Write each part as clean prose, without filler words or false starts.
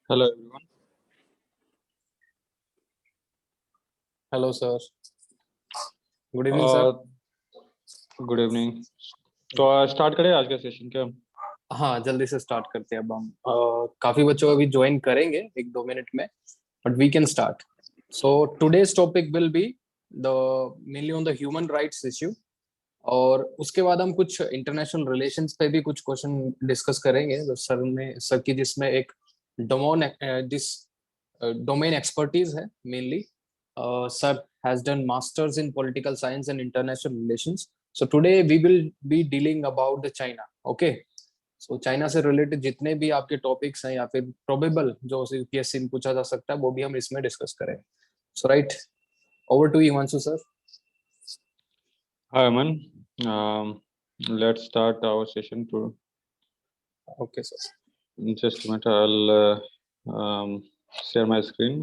Hello everyone. Hello sir, good evening sir. Good evening. तो start करें आज का सेशन क्या? हाँ, जल्दी से स्टार्ट करते हैं। अब हम काफी बच्चों अभी ज्वाइन करेंगे 1-2 मिनट में, but we can start. So today's topic will be the mainly on the human rights issue, और उसके बाद हम कुछ इंटरनेशनल रिलेशंस पे भी कुछ क्वेश्चन डिस्कस करेंगे। तो सर की जिसमें एक दिस डोमेन एक्सपर्टीज है mainly. Sir has done masters in political science and international relations. So today we will be dealing about the China. Okay. So China से रिलेटेड जितने भी आपके टॉपिक्स हैं या फिर प्रोबेबल जो यूपीएससी में पूछा जा सकता है वो भी हम इसमें डिस्कस करें। So right, over to Himanshu sir. Hi Aman. Let's start our session to okay sir. just a minute. I'll share my screen.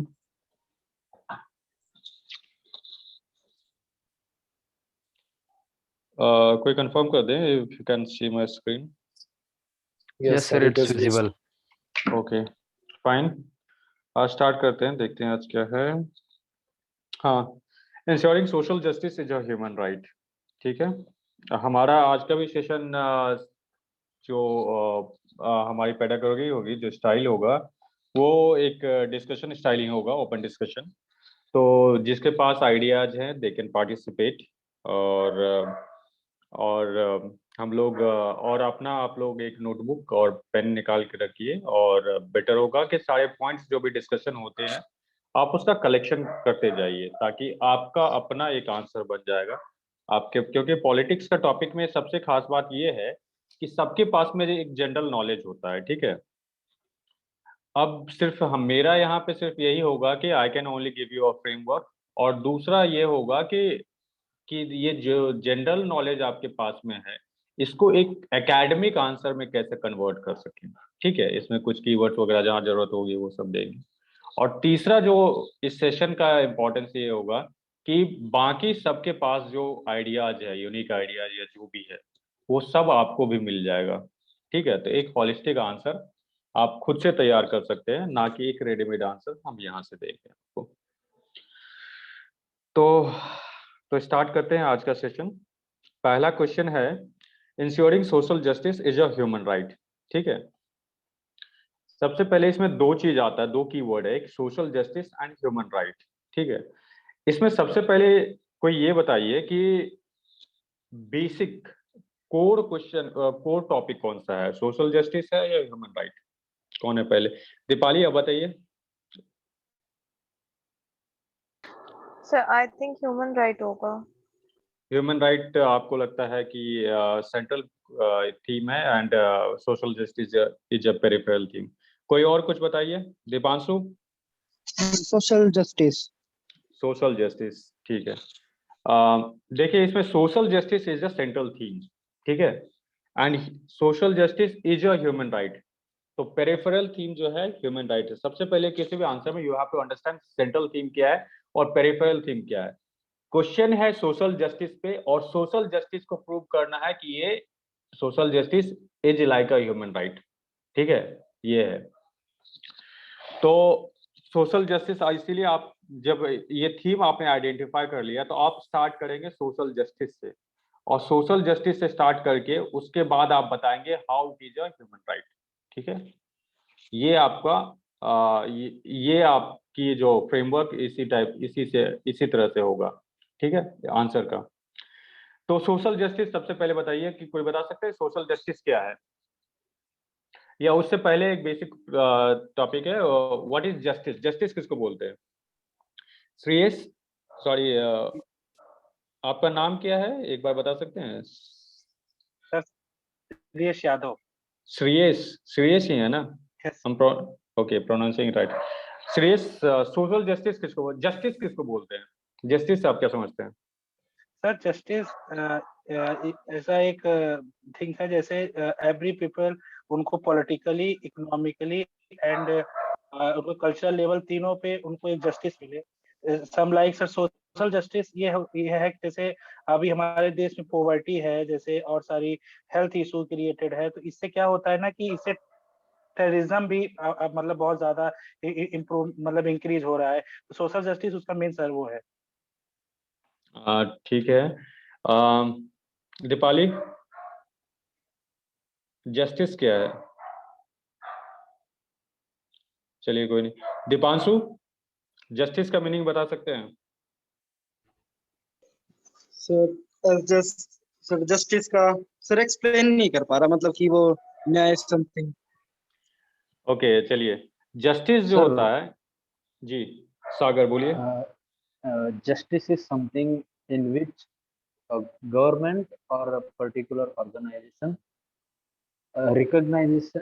कोई कंफर्म कर दें if you can see my screen. Yes sir, it's visible. Okay, fine. आज start करते हैं, देखते हैं आज क्या है। हाँ, ensuring social justice is a human right. ठीक है, हमारा आज का भी सेशन जो हमारी पेडागोजी होगी, जो स्टाइल होगा वो एक डिस्कशन स्टाइल ही होगा, ओपन डिस्कशन। तो जिसके पास आइडियाज हैं दे कैन पार्टिसिपेट। और हम लोग और अपना आप लोग एक नोटबुक और पेन निकाल के रखिए, और बेटर होगा कि सारे पॉइंट्स जो भी डिस्कशन होते हैं आप उसका कलेक्शन करते जाइए, ताकि आपका अपना एक आंसर बन जाएगा आपके। क्योंकि पॉलिटिक्स का टॉपिक में सबसे खास बात ये है कि सबके पास में एक जनरल नॉलेज होता है। ठीक है, अब सिर्फ हम मेरा यहाँ पे सिर्फ यही होगा कि I can only give you a framework, और दूसरा ये होगा कि ये जो जनरल नॉलेज आपके पास में है इसको एक एकेडमिक आंसर में कैसे कन्वर्ट कर सकें। ठीक है, इसमें कुछ कीवर्ड्स वगैरह जहाँ जरूरत होगी वो सब देंगे। और तीसरा जो इस सेशन का इम्पोर्टेंस ये होगा कि बाकी सबके पास जो आइडियाज है, यूनिक आइडियाज या जो भी है, वो सब आपको भी मिल जाएगा। ठीक है, तो एक हॉलिस्टिक आंसर आप खुद से तैयार कर सकते हैं, ना कि एक रेडीमेड आंसर हम यहाँ से देंगे आपको। तो स्टार्ट करते हैं आज का सेशन। पहला क्वेश्चन है, ensuring social justice is a human right. ठीक है, सबसे पहले इसमें दो चीज आता है, दो कीवर्ड है, एक social justice and human right. ठीक है, इसमें सबसे पहले कोई ये बताइए कि basic core question, core topic कौन सा है, सोशल जस्टिस है या ह्यूमन राइट? कौन है पहले? दीपाली आप बताइए। Sir I think human right होगा। ह्यूमन राइट आपको लगता है कि सेंट्रल थीम है and social justice is a peripheral theme. कोई और कुछ बताइए। Deepanshu? Social justice. Social justice, ठीक है। देखिए, इसमें social justice is a central theme. ठीक है, and social justice is a human right. तो पेरिफेरल थीम जो है ह्यूमन राइट है। सबसे पहले किसी भी आंसर में you have to understand central theme क्या है और पेरिफेरल थीम क्या है। क्वेश्चन है सोशल जस्टिस पे, और सोशल जस्टिस को प्रूव करना है कि ये social justice is like a human right. ठीक है, ये है। तो सोशल जस्टिस, इसीलिए आप जब ये थीम आपने आइडेंटिफाई कर लिया तो आप स्टार्ट करेंगे सोशल जस्टिस से, और सोशल जस्टिस से स्टार्ट करके उसके बाद आप बताएंगे how it is a human right. ठीक है, ये आपका ये आपकी जो फ्रेमवर्क इसी तरह से होगा। ठीक है, आंसर का। तो सोशल जस्टिस सबसे पहले बताइए कि कोई बता सकते हैं सोशल जस्टिस क्या है, या उससे पहले एक बेसिक टॉपिक है, व्हाट इज जस्टिस? जस्टिस किसको बोलते हैं? श्रेयस, सॉरी, आपका नाम क्या है, एक बार बता सकते हैं? श्रेयस यादव। श्रेयस, श्रेयस ही है ना? Yes. हम okay, pronouncing right. Shreyas, social justice किसको बोलते हैं? जस्टिस से आप क्या समझते हैं? सर जस्टिस ऐसा एक थिंग है, जैसे एवरी पीपल उनको पॉलिटिकली, इकोनॉमिकली एंड उनको कल्चरल लेवल तीनों पे उनको एक जस्टिस मिले। Some like sir social justice ये है कि जैसे अभी हमारे देश में पॉवर्टी है, जैसे और सारी हेल्थ इशू क्रिएटेड है, तो इससे क्या होता है ना कि इससे टेररिज्म भी मतलब बहुत ज्यादा इम्प्रूव मतलब इंक्रीज हो रहा है, तो सोशल जस्टिस उसका मेन सर वो है। ठीक है। दीपाली, जस्टिस क्या है? चलिए कोई नहीं। दीपांशु, जस्टिस का मीनिंग बता सकते हैं? सर जस्टिस का सर एक्सप्लेन नहीं कर पा रहा, मतलब कि वो न्याय समथिंग। ओके चलिए, जस्टिस जो Sir, होता है, जी सागर बोलिए। justice is something in which a government or a particular organization recognizes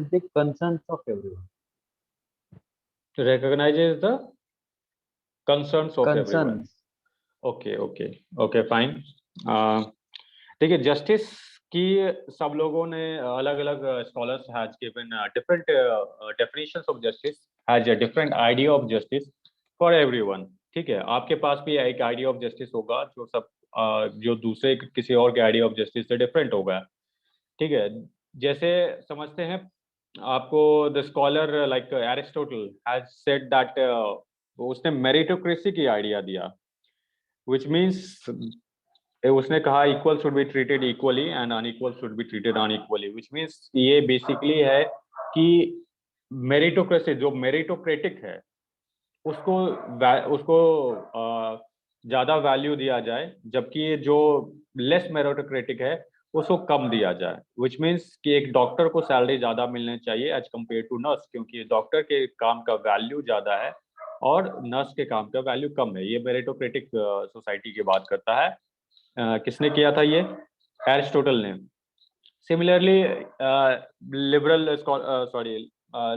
the concerns of everyone. Recognizes the concerns of everyone. Concerns. Okay okay okay fine. ठीक है, जस्टिस की सब लोगों ने अलग अलग scholars has given different definitions of justice, has a different idea of justice for everyone. ठीक है, आपके पास भी एक आइडिया ऑफ जस्टिस होगा जो सब जो दूसरे किसी और के आइडिया ऑफ जस्टिस से डिफरेंट होगा। ठीक है, जैसे समझते हैं आपको, the scholar like Aristotle has said that, उसने मेरिटोक्रेसी की आइडिया दिया, which means उसने कहा equal should be treated equally and unequal should be treated unequally, which means ये बेसिकली है कि मेरिटोक्रेसी जो मेरिटोक्रेटिक है उसको उसको ज्यादा वैल्यू दिया जाए, जबकि जो लेस मेरिटोक्रेटिक है उसको कम दिया जाए। which means कि एक डॉक्टर को सैलरी ज्यादा मिलनी चाहिए एज कम्पेयर टू नर्स, क्योंकि डॉक्टर के काम का वैल्यू ज्यादा है और नर्स के काम का वैल्यू कम है। ये मेरिटोक्रेटिक सोसाइटी की बात करता है। किसने किया था ये? एरिस्टोटल ने। सिमिलरली लिबरल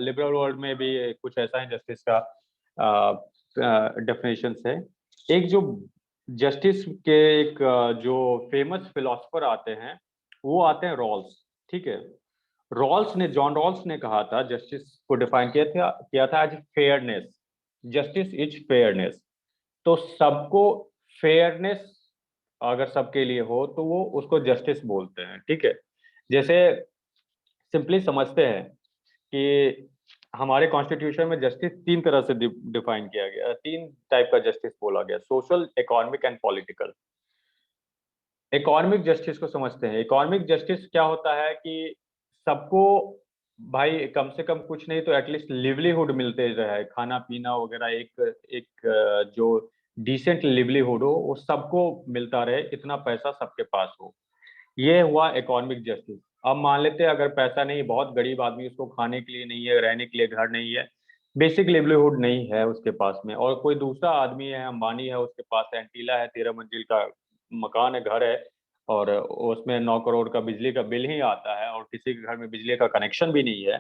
लिबरल वर्ल्ड में भी कुछ ऐसा है जस्टिस का डेफिनेशन है। एक जो जस्टिस के एक जो फेमस फिलोसफर आते हैं वो आते हैं रॉल्स। ठीक है, जॉन रॉल्स ने कहा था, जस्टिस को डिफाइन किया था as fairness. Justice is fairness. तो सबको फेयरनेस अगर सबके लिए हो तो वो उसको जस्टिस बोलते हैं। ठीक है, जैसे सिंपली समझते हैं कि हमारे कॉन्स्टिट्यूशन में जस्टिस तीन तरह से डिफाइन किया गया, तीन टाइप का जस्टिस बोला गया, social, economic and political. Economic justice को समझते हैं। इकोनॉमिक जस्टिस क्या होता है कि सबको भाई कम से कम कुछ नहीं तो एटलीस्ट लिवलीहुड मिलते रहे, खाना पीना वगैरह, एक जो डिसेंट लिवलीहुड हो वो सबको मिलता रहे, इतना पैसा सबके पास हो। ये हुआ इकोनॉमिक जस्टिस। अब मान लेते हैं अगर पैसा नहीं, बहुत गरीब आदमी, उसको खाने के लिए नहीं है, रहने के लिए घर नहीं है, बेसिक लिवलीहुड नहीं है उसके पास में, और कोई दूसरा आदमी है, अंबानी है, उसके पास एंटीला है, 13 मंजिल का मकान है, घर है, और उसमें 9 करोड़ का बिजली का बिल ही आता है और किसी के घर में बिजली का कनेक्शन भी नहीं है,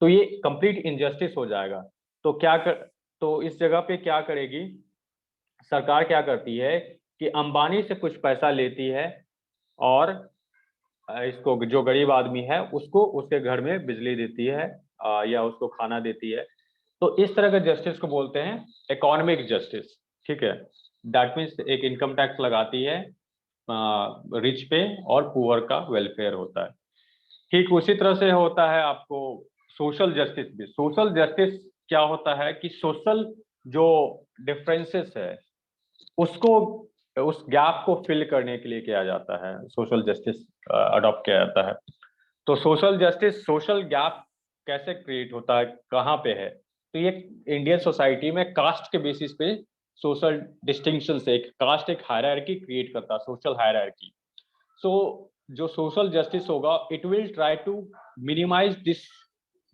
तो ये कंप्लीट इनजस्टिस हो जाएगा। तो तो इस जगह पे क्या करेगी सरकार? क्या करती है कि अंबानी से कुछ पैसा लेती है और इसको जो गरीब आदमी है उसको उसके घर में बिजली देती है या उसको खाना देती है। तो इस तरह के जस्टिस को बोलते हैं इकोनॉमिक जस्टिस। ठीक है, दैट मीन्स एक इनकम टैक्स लगाती है रिच पे और पुअर का वेलफेयर होता है। ठीक उसी तरह से होता है आपको सोशल जस्टिस भी। सोशल जस्टिस क्या होता है कि सोशल जो डिफरेंसेस है उसको, उस गैप को फिल करने के लिए किया जाता है, सोशल जस्टिस अडॉप्ट किया जाता है। तो सोशल जस्टिस, सोशल गैप कैसे क्रिएट होता है, कहाँ पे है? तो ये इंडियन सोसाइटी में कास्ट के बेसिस पे सोशल डिस्टिंक्शन से एक कास्ट, एक हायरार्की क्रिएट करता है, सोशल हायरार्की। सो जो सोशल जस्टिस होगा it will try to minimise this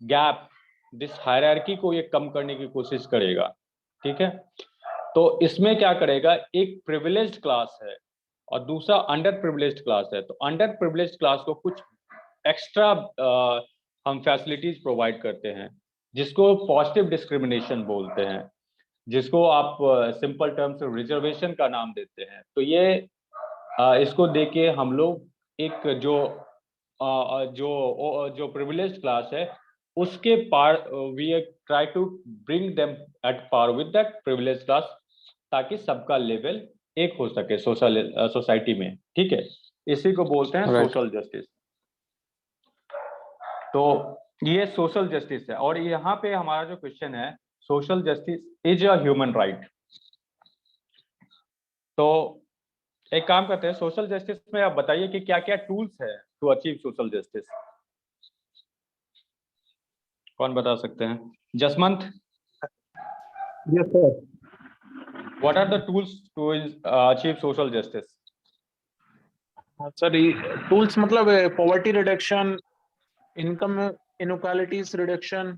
gap, this hierarchy को ये कम करने की कोशिश करेगा। ठीक है, तो इसमें क्या करेगा, एक प्रिविलेज्ड क्लास है और दूसरा अंडर प्रिविलेज्ड क्लास है, तो अंडर प्रिविलेज्ड क्लास को कुछ एक्स्ट्रा हम फैसिलिटीज प्रोवाइड करते हैं जिसको पॉजिटिव डिस्क्रिमिनेशन बोलते हैं, जिसको आप सिंपल टर्म से रिजर्वेशन का नाम देते हैं। तो ये इसको देके हम लोग एक जो प्रिविलेज्ड क्लास है उसके पार we try to bring them at par with that privileged class, ताकि सबका लेवल एक हो सके सोसाइटी में। ठीक है, इसी को बोलते हैं Right. Social justice. तो ये सोशल जस्टिस है, और यहाँ पे हमारा जो क्वेश्चन है, social justice is a human right. तो एक काम करते हैं, सोशल जस्टिस में आप बताइए कि क्या क्या टूल्स है टू अचीव सोशल जस्टिस। कौन बता सकते हैं? Jaswant, yes sir. What are the tools to achieve social justice? Sir tools मतलब poverty reduction, income inequalities reduction.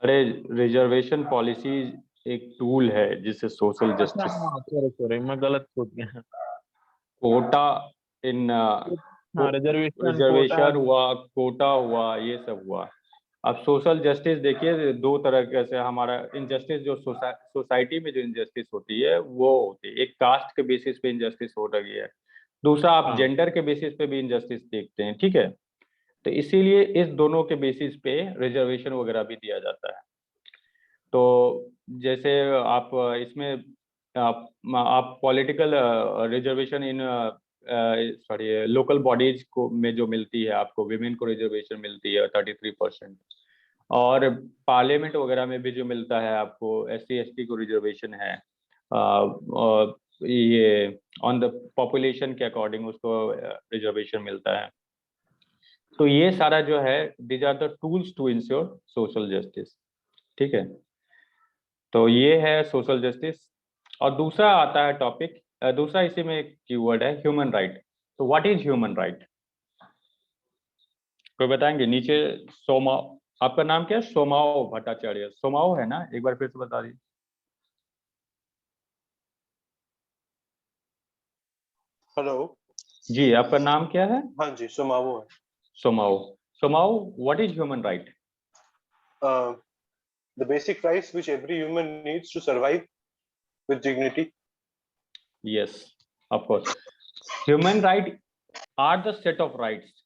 अरे, रिजर्वेशन पॉलिसी एक टूल है जिससे सोशल अच्छा जस्टिस, हाँ, सॉरी मैं गलत सोच गया। कोटा इन हाँ, रिजर्वेशन कोटा। रिजर्वेशन हुआ, कोटा हुआ, ये सब हुआ। अब सोशल जस्टिस देखिए, दो तरह के से हमारा इनजस्टिस, जो सोसाइटी में जो इनजस्टिस होती है वो होती है, एक कास्ट के बेसिस पे इनजस्टिस हो रही है, दूसरा आप हाँ। जेंडर के बेसिस पे भी इनजस्टिस देखते हैं, ठीक है। तो इसीलिए इस दोनों के बेसिस पे रिजर्वेशन वगैरह भी दिया जाता है। तो जैसे आप इसमें आप पॉलिटिकल रिजर्वेशन इन सॉरी लोकल बॉडीज को में जो मिलती है, आपको विमेन को रिजर्वेशन मिलती है 33%, और पार्लियामेंट वगैरह में भी जो मिलता है आपको, SC ST को रिजर्वेशन है, और ये ऑन द पॉपुलेशन के अकॉर्डिंग उसको रिजर्वेशन मिलता है। तो ये सारा जो है, these are the tools to ensure social justice, ठीक है। तो ये है सोशल जस्टिस। और दूसरा आता है टॉपिक, दूसरा इसी में एक कीवर्ड है ह्यूमन राइट। तो व्हाट इज ह्यूमन राइट? कोई बताएंगे? नीचे सोमा, आपका नाम क्या है? सोमाओ भट्टाचार्य, सोमाओ है ना? एक बार फिर से बता दीजिए। हेलो। जी, आपका नाम क्या है? हाँ जी, सोमावो है। Somao. Somao, what is human right? The basic rights which every human needs to survive with dignity. Yes, of course. Human right are the set of rights,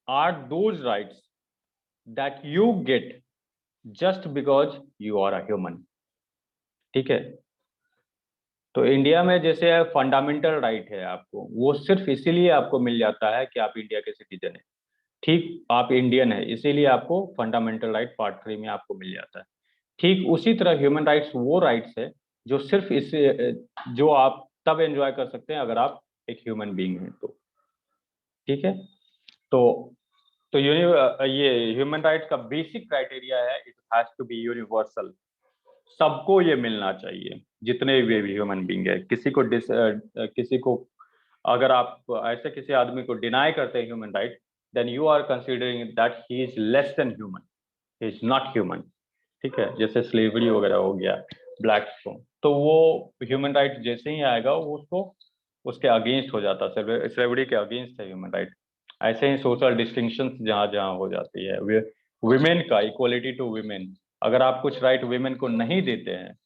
are those rights that you get just because you are a human, ठीक है। तो India में जैसे fundamental right है आपको, वो सिर्फ इसीलिए आपको मिल जाता है कि आप इंडिया के सिटीजन है, ठीक, आप इंडियन है, इसीलिए आपको फंडामेंटल राइट पार्ट 3 में आपको मिल जाता है। ठीक उसी तरह ह्यूमन राइट्स वो राइट्स है जो सिर्फ इससे, जो आप तब एंजॉय कर सकते हैं अगर आप एक ह्यूमन बीइंग हैं तो, ठीक है। तो ये ह्यूमन राइट्स का बेसिक क्राइटेरिया है, it has to be universal. सबको ये मिलना चाहिए, जितने भी ह्यूमन बीइंग है। किसी को अगर आप ऐसे किसी आदमी को डिनाई करते हैं human right, then you are considering that he is less than human, he is not human, ठीक है। जैसे स्लेवरी वगैरह हो गया, ब्लैक को, तो वो ह्यूमन राइट जैसे ही आएगा वो उसको उसके अगेंस्ट हो जाता है, स्लेवरी के अगेंस्ट है ह्यूमन राइट। ऐसे ही सोशल डिस्टिंक्शन जहाँ जहाँ हो जाती है, विमेन का इक्वलिटी टू विमेन, अगर आप कुछ राइट विमेन को नहीं देते हैं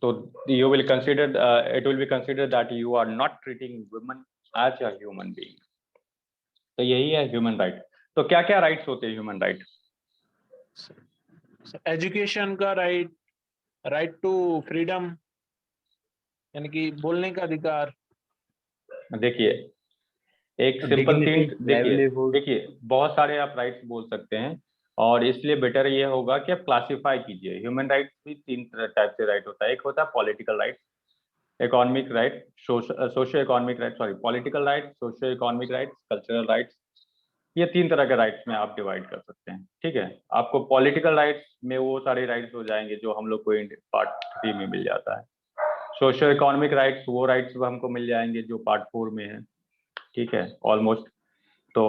तो you will consider, it will be consider that you are not treating women as a human being. तो यही है ह्यूमन राइट। तो क्या क्या राइट्स होते हैं ह्यूमन राइट? एजुकेशन का राइट, राइट टू फ्रीडम यानी कि बोलने का अधिकार। देखिए, एक सिंपल Dignity, थिंग, देखिए livelihood. देखिए बहुत सारे आप राइट्स बोल सकते हैं, और इसलिए बेटर ये होगा कि आप क्लासिफाई कीजिए। ह्यूमन राइट्स भी तीन टाइप से राइट होता है, एक होता है political right, economic right, socio economic right, sorry political right, socio economic rights, cultural rights. ये तीन तरह के राइट्स में आप डिवाइड कर सकते हैं, ठीक है। आपको पॉलिटिकल राइट्स में वो सारे राइट्स हो जाएंगे जो हम लोग को पार्ट 3 में मिल जाता है। सोशो इकोनॉमिक राइट्स, वो राइट्स हमको मिल जाएंगे जो पार्ट 4 में है, ठीक है, ऑलमोस्ट। तो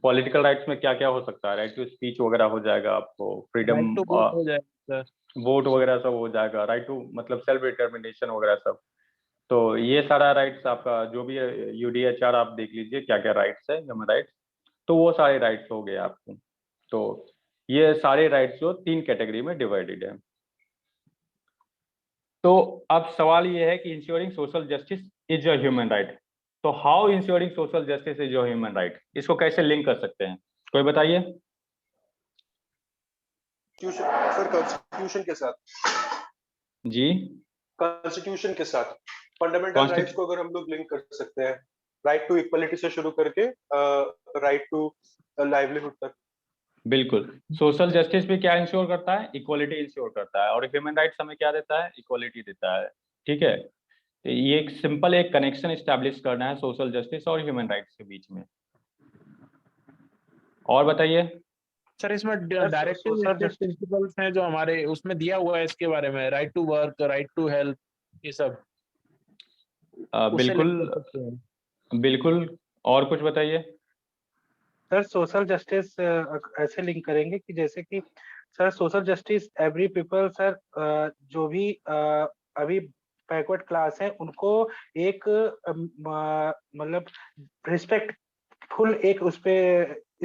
पॉलिटिकल राइट्स में क्या क्या हो सकता है? राइट टू स्पीच वगैरह हो जाएगा, आपको फ्रीडम राइट टू वोट हो जाएगा सर। वोट वगैरह सब हो जाएगा, राइट टू मतलब सेल्फ डिटर्मिनेशन वगैरह सब। तो ये सारा राइट्स आपका जो भी UDHR आप देख लीजिए क्या क्या राइट्स है, ह्यूमन राइट्स, तो वो सारे राइट्स हो गए आपको। तो ये सारे राइट्स जो 3 कैटेगरी में डिवाइडेड है। तो अब सवाल ये है कि ensuring social justice is a human right. तो how ensuring social justice is a human right, इसको कैसे लिंक कर सकते हैं? कोई बताइए। सर कॉन्स्टिट्यूशन के साथ। जी, कॉन्स्टिट्यूशन के साथ फंडामेंटल राइट्स को अगर हम लोग लिंक कर सकते हैं, राइट टू इक्वलिटी से शुरू करके राइट टू लाइवलीहुड तक। बिल्कुल, सोशल जस्टिस भी क्या इंश्योर करता है, इक्वालिटी इंश्योर करता है, और ह्यूमन राइट्स हमें क्या देता है, इक्वालिटी देता है। ठीक है, तो ये एक सिंपल एक कनेक्शन स्टैब्लिश करना है सोशल जस्टिस और ह्यूमन राइट्स के बीच में। और बताइए। सर इसमें Sir, directive social state justice principles हैं जो हमारे उसमें दिया हुआ है, इसके बारे में right to work, right to health, ये सब उससे लिंक बिल्कुल कर सकते हैं। बिल्कुल, और कुछ बताइए। सर सोशल जस्टिस ऐसे लिंक करेंगे कि जैसे कि sir social justice every people sir जो भी अभी बैकवर्ड क्लास है उनको एक मतलब रिस्पेक्टफुल एक उस पे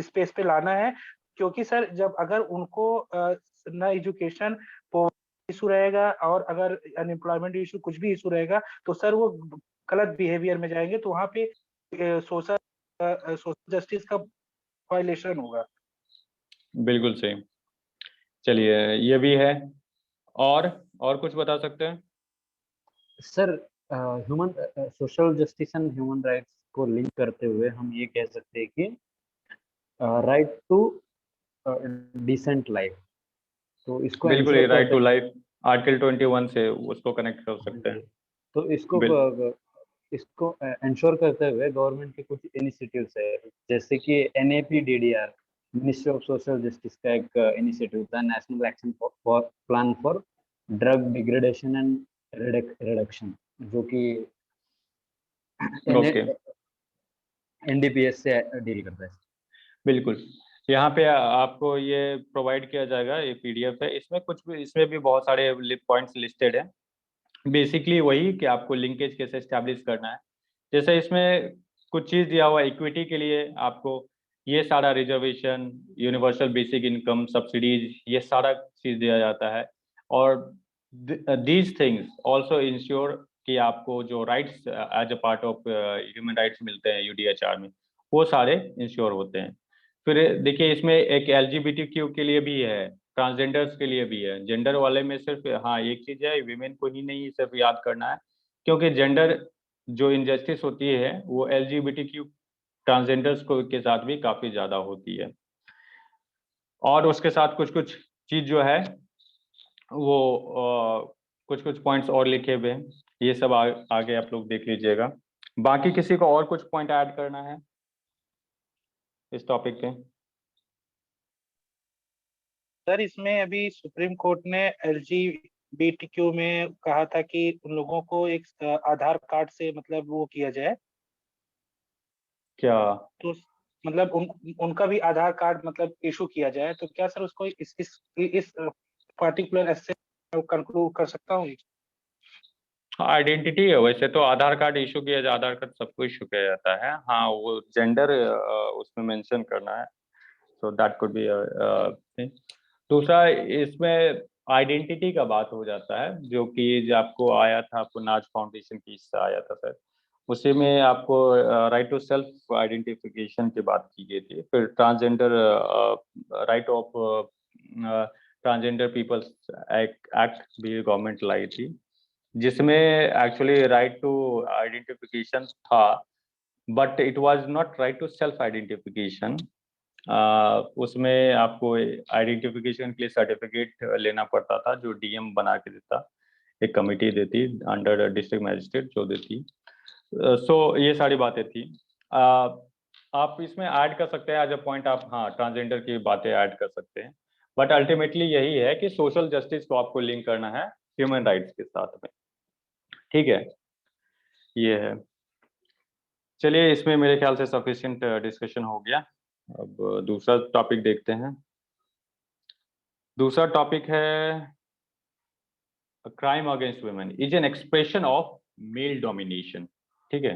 स्पेस पे लाना है, क्योंकि सर जब अगर उनको ना एजुकेशन इशू रहेगा और अगर अनएम्प्लॉयमेंट इशू कुछ भी इशू रहेगा तो सर वो गलत बिहेवियर में जाएंगे, तो वहाँ पे सोशल जस्टिस का वायलेशन होगा। बिल्कुल सही। चलिए, ये भी है। और कुछ बता सकते हैं। Sir human social justice and human rights को लिंक करते हुए हम ये कह सकते हैं कि राइट टू डिसेंट लाइफ, तो इसको बिल्कुल, ये इंश्योर राइट करते टू हैं। लाइफ आर्टिकल 21 से उसको कनेक्ट कर हाँ सकते जी, हैं। तो इसको बिल इसको इंश्योर करते हुए गवर्नमेंट के कुछ इनिशिएटिव्स है, जैसे कि NAPDDR, ministry of social justice का एक इनिशिएटिव था, national action plan for drug degradation and reduction, जो कि ओके, NDPS से डील करता है। बिल्कुल। यहाँ पे आपको ये प्रोवाइड किया जाएगा, ये PDF है, इसमें कुछ भी, इसमें भी बहुत सारे पॉइंट्स लिस्टेड है। बेसिकली वही कि आपको लिंकेज कैसे एस्टैब्लिश करना है। जैसे इसमें कुछ चीज दिया हुआ है इक्विटी के लिए, आपको ये सारा reservation, universal basic income, subsidies, ये सारा चीज दिया जाता है। और दीज थिंग्स आल्सो इंश्योर कि आपको जो rights as a part of human rights मिलते हैं UDHR में, वो सारे इंश्योर होते हैं। फिर देखिए, इसमें एक LGBTQ के लिए भी है, ट्रांसजेंडर्स के लिए भी है। जेंडर वाले में सिर्फ, हाँ, एक चीज है, विमेन को ही नहीं सिर्फ याद करना है, क्योंकि जेंडर जो इनजस्टिस होती है वो LGBTQ ट्रांसजेंडर्स को के साथ भी काफी ज्यादा होती है। और उसके साथ कुछ कुछ चीज जो है वो कुछ कुछ पॉइंट्स और लिखे हुए हैं, ये सब आगे आप लोग देख लीजिएगा। बाकी किसी को और कुछ पॉइंट ऐड करना है इस टॉपिक पे। सर इसमें अभी सुप्रीम कोर्ट ने LGBTQ में कहा था कि उन लोगों को एक आधार कार्ड से मतलब वो किया जाए, क्या? तो मतलब उनका भी आधार कार्ड मतलब इशू किया जाए, तो क्या सर उसको इस पर्टिकुलर ऐसे कंक्लूड कर सकता हूँ? आइडेंटिटी है, वैसे तो आधार कार्ड इशू किया जाता, आधार कार्ड सबको इशू किया जाता है। हाँ, वो जेंडर उसमें मेंशन करना है, so that could be thing. दूसरा, इसमें आइडेंटिटी का बात हो जाता है, जो कि जो आपको आया था, आपको नाज फाउंडेशन की हिस्सा आया था सर, उसी में आपको राइट टू सेल्फ आइडेंटिफिकेशन की बात की गई थी। फिर transgender right of transgender peoples act भी गवर्नमेंट लाई थी, जिसमें एक्चुअली राइट टू आइडेंटिफिकेशन था, but it was not right to self identification. उसमें आपको आइडेंटिफिकेशन के लिए सर्टिफिकेट लेना पड़ता था, जो DM बना के देता, एक कमेटी देती अंडर डिस्ट्रिक्ट मैजिस्ट्रेट जो देती। सो ये सारी बातें थी। आप इसमें ऐड कर सकते हैं एज अ पॉइंट, आप, हाँ, ट्रांसजेंडर की बातें ऐड कर सकते हैं, बट अल्टीमेटली यही है कि सोशल जस्टिस को आपको लिंक करना है ह्यूमन राइट्स के साथ में। ठीक है, ये है। चलिए, इसमें मेरे ख्याल से सफिशिएंट डिस्कशन हो गया। अब दूसरा टॉपिक देखते हैं। दूसरा टॉपिक है crime against women is an expression of male domination. ठीक है,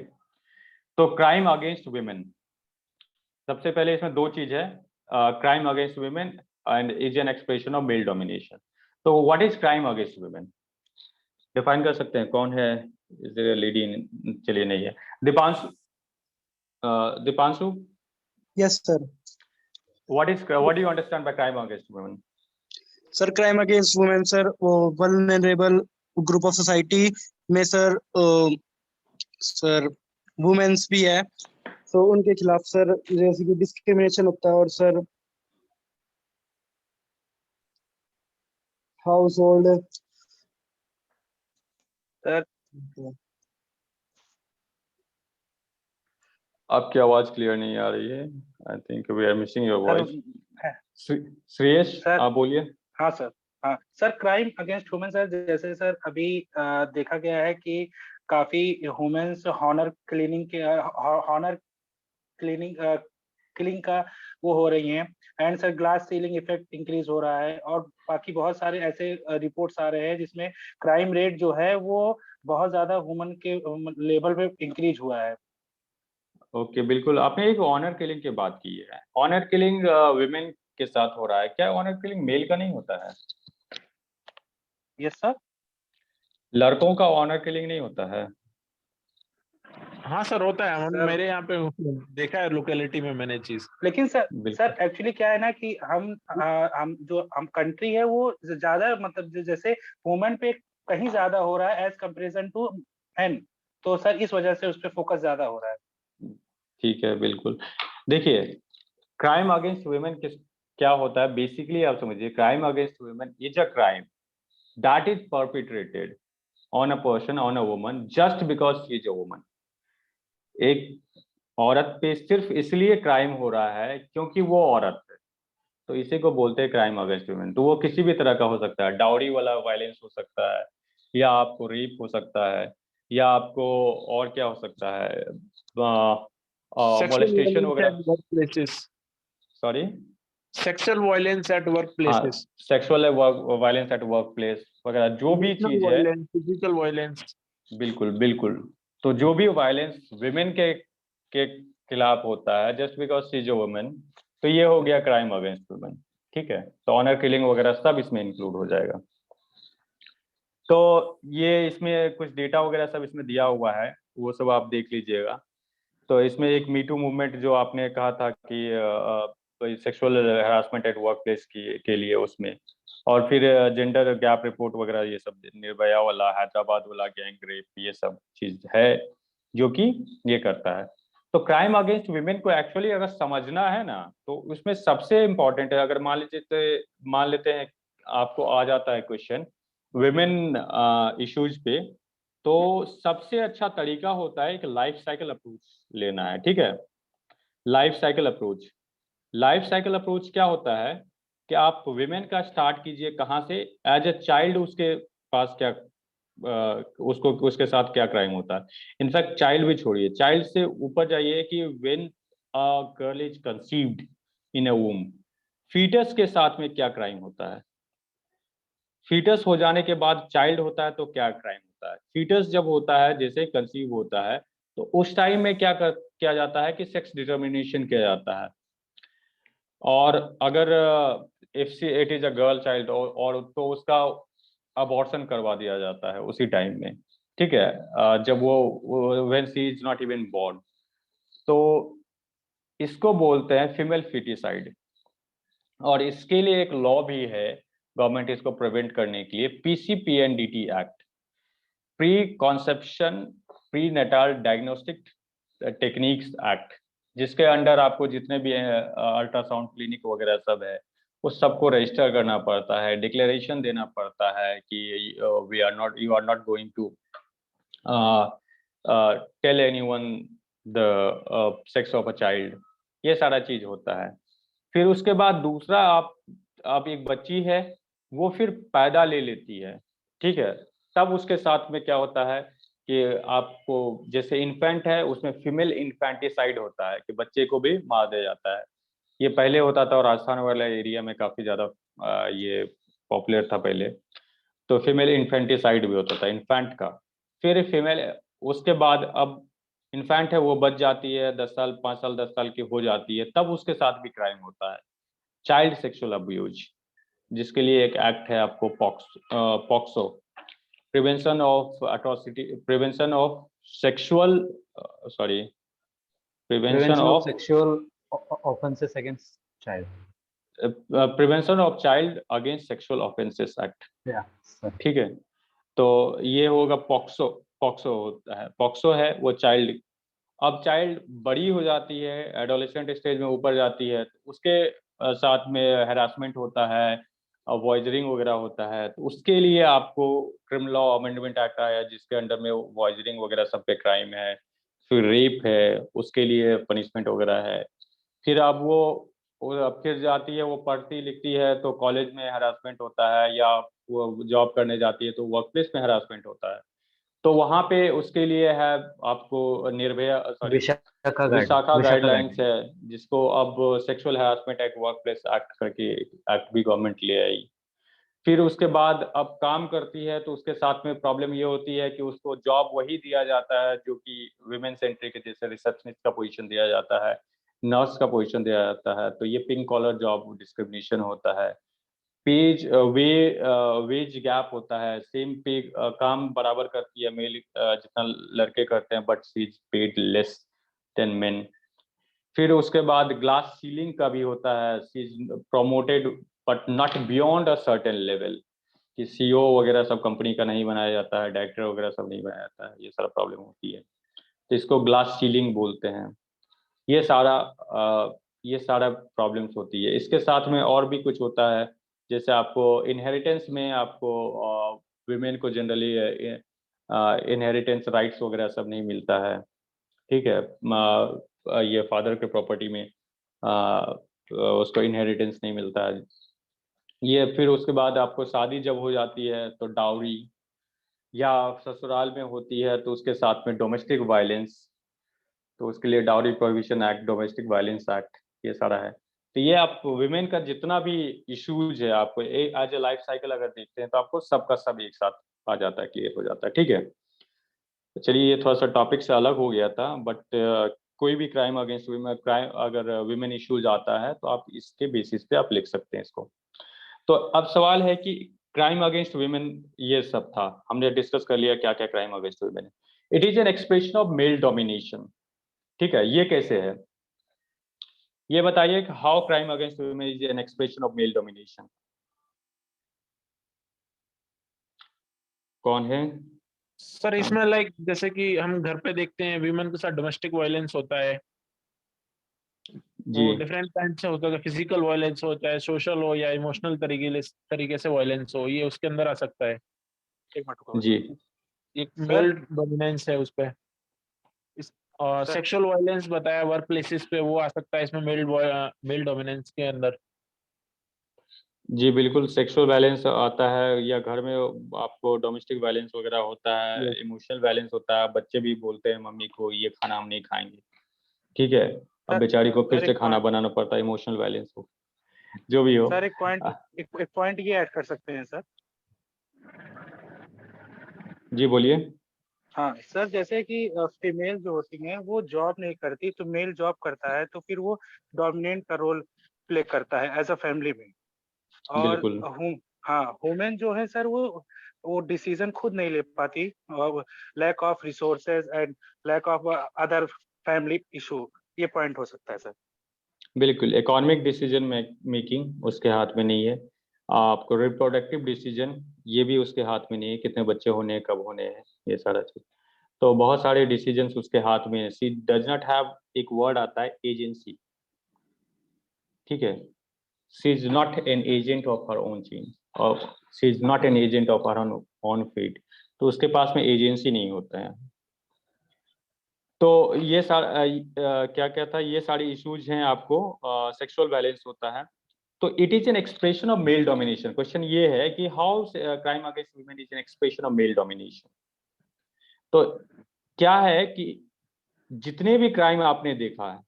तो क्राइम अगेंस्ट वुमेन, सबसे पहले इसमें दो चीज है, crime against women and is an expression of male domination. तो what is crime against women, define कर सकते हैं? कौन है? Is there a lady? चलिए, नहीं है। Deepanshu, Deepanshu, yes sir. what do you understand by crime against women? सर क्राइम अगेंस्ट वुमेन सर वो वल्नरेबल ग्रुप ऑफ सोसाइटी में सर सर वुमेन्स भी है, तो उनके खिलाफ सर जैसे कि डिस्क्रिमिनेशन होता है, और सर household. सर आपकी आवाज क्लियर नहीं आ रही है। I think we are missing your sir voice. Shreyas, sir आप बोलिए। हाँ सर, हाँ sir, crime against human sir, जैसे सर अभी देखा गया है कि काफी ह्यूमंस हॉनर क्लीनिंग क्लीनिंग का वो हो रही हैं, and sir glass ceiling effect increase हो रहा है, और बाकी बहुत सारे ऐसे रिपोर्ट्स आ रहे हैं जिसमें क्राइम रेट जो है वो बहुत ज्यादा ह्यूमन के लेवल पे इंक्रीज हुआ है। ओके, बिल्कुल। आपने एक ऑनर किलिंग की बात की है। ऑनर किलिंग विमेन के साथ हो रहा है क्या? ऑनर किलिंग मेल का नहीं होता है? Yes sir. लड़कों का ऑनर किलिंग नहीं होता है? हाँ सर, होता है। सर मेरे यहाँ पे देखा है लोकेलिटी में मैंने चीज। लेकिन सर बिल्कुल। एक्चुअली क्या है ना कि हम कंट्री है वो ज्यादा, मतलब जैसे वुमेन पे कहीं ज्यादा हो रहा है एज कंपेरिजन टू मेन, तो सर इस वजह से उस पर फोकस ज्यादा हो रहा है। ठीक है, बिल्कुल। देखिए, क्राइम अगेंस्ट वुमेन किस क्या होता है बेसिकली, आप समझिए। Crime against women is a crime that is perpetrated on a person, on a woman, just because she is a woman. एक औरत पे सिर्फ इसलिए क्राइम हो रहा है क्योंकि वो औरत है, तो इसी को बोलते हैं क्राइम अगेंस्ट वुमेन। तो वो किसी भी तरह का हो सकता है। डाउरी वाला वायलेंस हो सकता है, या आपको रेप हो सकता है, या आपको और क्या हो सकता है, सेक्सुअल मोलेस्टेशन वायलेंस वगैरह। At work places. Sorry? Sexual violence at work हाँ, places. Sexual violence at work place वगैरह, जो भी इमोशनल चीज है। Violence, physical violence. बिल्कुल, बिल्कुल। तो जो भी वायलेंस विमेन के खिलाफ होता है just because she is a women, तो ये हो गया क्राइम अगेंस्ट वुमेन। ठीक है, तो ऑनर किलिंग वगैरह सब इसमें इंक्लूड हो जाएगा। तो ये इसमें कुछ डेटा वगैरह सब इसमें दिया हुआ है, वो सब आप देख लीजिएगा। तो इसमें एक मीटू मूवमेंट जो आपने कहा था कि sexual harassment eight work place के लिए उसमें, और फिर जेंडर गैप रिपोर्ट वगैरह, ये सब निर्भया वाला, हैदराबाद वाला गैंग रेप, ये सब चीज है जो कि ये करता है। तो क्राइम अगेंस्ट वुमेन को एक्चुअली अगर समझना है ना, तो उसमें सबसे इम्पोर्टेंट है, अगर मान लेते हैं आपको आ जाता है क्वेश्चन वुमेन इश्यूज पे, तो सबसे अच्छा तरीका होता है एक लाइफ साइकिल अप्रोच लेना है। ठीक है, life cycle approach. Life cycle approach क्या होता है कि आप विमेन का स्टार्ट कीजिए कहाँ से, एज ए चाइल्ड उसके पास क्या उसको उसके साथ क्या क्राइम होता है। इनफैक्ट चाइल्ड भी छोड़िए, चाइल्ड से ऊपर जाइए कि when a girl is conceived in a womb, foetus के साथ में क्या क्राइम होता है। फीटस हो जाने के बाद चाइल्ड होता है तो क्या क्राइम होता है। फीटस जब होता है, जैसे कंसीव होता है, तो उस टाइम में किया जाता है कि सेक्स डिटर्मिनेशन किया जाता है। और अगर if it is a girl child, और तो उसका अबॉर्शन करवा दिया जाता है उसी टाइम में। ठीक है, जब वो when she is not even born. तो इसको बोलते हैं फीमेल फिटिसाइड। और इसके लिए एक लॉ भी है, गवर्नमेंट इसको प्रिवेंट करने के लिए, PCPNDT act, pre conception pre Natal diagnostic techniques act, जिसके अंडर आपको जितने भी अल्ट्रासाउंड क्लिनिक वगैरह सब है, उस सबको रजिस्टर करना पड़ता है, डिक्लेरेशन देना पड़ता है कि you are not going to tell anyone the sex of a child. ये सारा चीज होता है। फिर उसके बाद दूसरा, आप एक बच्ची है, वो फिर पैदा ले लेती है। ठीक है, तब उसके साथ में क्या होता है कि आपको, जैसे इन्फेंट है उसमें फीमेल इन्फेंटिसाइड होता है कि बच्चे को भी मार दिया जाता है। ये पहले होता था और राजस्थान वाला एरिया में काफी ज्यादा ये पॉपुलर था पहले। तो फीमेल इन्फेंटिसाइड भी होता था इन्फेंट का। फिर फीमेल, उसके बाद अब इन्फेंट है वो बच जाती है, 10 साल 5 साल 10 साल की हो जाती है, तब उसके साथ भी क्राइम होता है, चाइल्ड सेक्सुअल अब्यूज, जिसके लिए एक एक्ट है आपको POCSO, prevention of atrocity, prevention of sexual, sorry, prevention Prevention of of sexual offenses against child. Prevention of child against sexual offences act. Yeah, sir. ठीक है, तो ये होगा पॉक्सो। पॉक्सो होता है, पॉक्सो है वो चाइल्ड। अब चाइल्ड बड़ी हो जाती है, एडोलेसेंट स्टेज में ऊपर जाती है, तो उसके साथ में हैरासमेंट होता है, वॉइजरिंग वगैरह होता है, तो उसके लिए आपको क्रिमिनल लॉ अमेंडमेंट एक्ट आया जिसके अंडर में वॉइजरिंग वगैरह सब पे क्राइम है, फिर रेप है उसके लिए पनिशमेंट वगैरह है। फिर अब वो अब फिर जाती है, वो पढ़ती लिखती है तो कॉलेज में हरासमेंट होता है, या वो जॉब करने जाती है तो वर्क प्लेस में हरासमेंट होता है, तो वहाँ पे उसके लिए है आपको निर्भया विशाखा गाइडलाइंस है, जिसको अब sexual harassment act work place act करके एक्ट भी गवर्नमेंट ले आई। फिर उसके बाद अब काम करती है तो उसके साथ में प्रॉब्लम ये होती है कि उसको जॉब वही दिया जाता है जो कि विमेन सेंट्रिक, जैसे रिसेप्शनिस्ट का पोजीशन दिया जाता है, नर्स का पोजीशन दिया जाता है, तो ये पिंक कॉलर जॉब डिस्क्रिमिनेशन होता है। वेज गैप होता है, सेम पे काम बराबर करती है मेल जितना लड़के करते हैं, but she is paid less than main. फिर उसके बाद ग्लास सीलिंग का भी होता है, she is promoted but not beyond a certain level, कि सीईओ वगैरह सब कंपनी का नहीं बनाया जाता है, डायरेक्टर वगैरह सब नहीं बनाया जाता है, ये सारा प्रॉब्लम होती है, तो इसको ग्लास सीलिंग बोलते हैं। ये सारा प्रॉब्लम्स होती है। इसके साथ में और भी कुछ होता है, जैसे आपको इनहेरिटेंस में आपको विमेन को जनरली इनहेरिटेंस राइट्स वगैरह सब नहीं मिलता है, ठीक है। ये फादर के प्रॉपर्टी में उसको इनहेरिटेंस नहीं मिलता है। ये फिर उसके बाद आपको शादी जब हो जाती है तो डाउरी, या ससुराल में होती है तो उसके साथ में डोमेस्टिक वायलेंस, तो उसके लिए dowry prohibition act, domestic violence act, ये सारा है। तो ये आप विमेन का जितना भी इश्यूज है आपको एज ए लाइफ साइकिल अगर देखते हैं तो आपको सबका सब एक साथ आ जाता है, क्लियर हो जाता है, ठीक है। तो चलिए ये थोड़ा सा टॉपिक से अलग हो गया था, बट कोई भी क्राइम अगेंस्ट विमेन, क्राइम अगर विमेन इश्यूज आता है तो आप इसके बेसिस पे आप लिख सकते हैं इसको। तो अब सवाल है कि क्राइम अगेंस्ट वुमेन ये सब था, हमने डिस्कस कर लिया क्या क्या क्राइम अगेंस्ट वुमेन है। It is an expression of male domination, ठीक है। ये कैसे है, ये बताइए कि how crime against women is an expression of male domination. कौन है? सर इसमें लाइक जैसे कि हम घर पे देखते हैं वीमेन के साथ डोमेस्टिक वायलेंस होता है, जी वो डिफरेंट काइंड से होता है, फिजिकल वायलेंस हो चाहे सोशल हो या इमोशनल तरीके से वायलेंस हो, ये उसके अंदर आ सकता है। एक मिनट रुको, जी एक मेल डोमिनेंस है उस पे। इस और सर। सेक्सुअल वायलेंस बताया वर्क प्लेसेस पे, वो आ सकता है इसमें मेल डोमिनेंस के अंदर। जी बिल्कुल, सेक्सुअल वायलेंस आता है, या घर में आपको डोमेस्टिक वायलेंस वगैरह होता है, इमोशनल वायलेंस होता है, बच्चे भी बोलते हैं मम्मी को ये खाना हम नहीं खाएंगे, ठीक है। अब सर बेचारी को फिर सर से एक खाना बनाना पड़ता है, इमोशनल वायलेंस हो जो भी हो। सर एक पॉइंट ये ऐड कर सकते हैं सर। जी बोलिए। हाँ सर, जैसे कि फीमेल जो होती हैं वो जॉब नहीं करती, तो मेल जॉब करता है तो फिर वो डोमिनेंट का रोल प्ले करता है एज अ फैमिली में। और बिल्कुल हाँ, वुमेन जो है सर वो डिसीजन खुद नहीं ले पाती, और lack of resources and lack of other family issue, ये पॉइंट हो सकता है सर। बिल्कुल, इकोनॉमिक डिसीजन मेकिंग उसके हाथ में नहीं है। आपको रिप्रोडक्टिव डिसीजन ये भी उसके हाथ में नहीं है, कितने बच्चे होने हैं, कब होने हैं, ये सारा चीज। तो बहुत सारे डिसीजंस उसके हाथ में है। शी डज नॉट हैव, एक वर्ड आता है एजेंसी, ठीक है। She is not an agent of her own change, और she is not an agent of her own fate, तो उसके पास में एजेंसी नहीं होता है। तो ये सारा क्या क्या था, ये सारे इश्यूज हैं आपको। सेक्सुअल वायलेंस होता है, तो it is an expression of male domination. Question ये है कि how crime against women is an expression of male domination. तो क्या है कि जितने भी क्राइम आपने देखा है,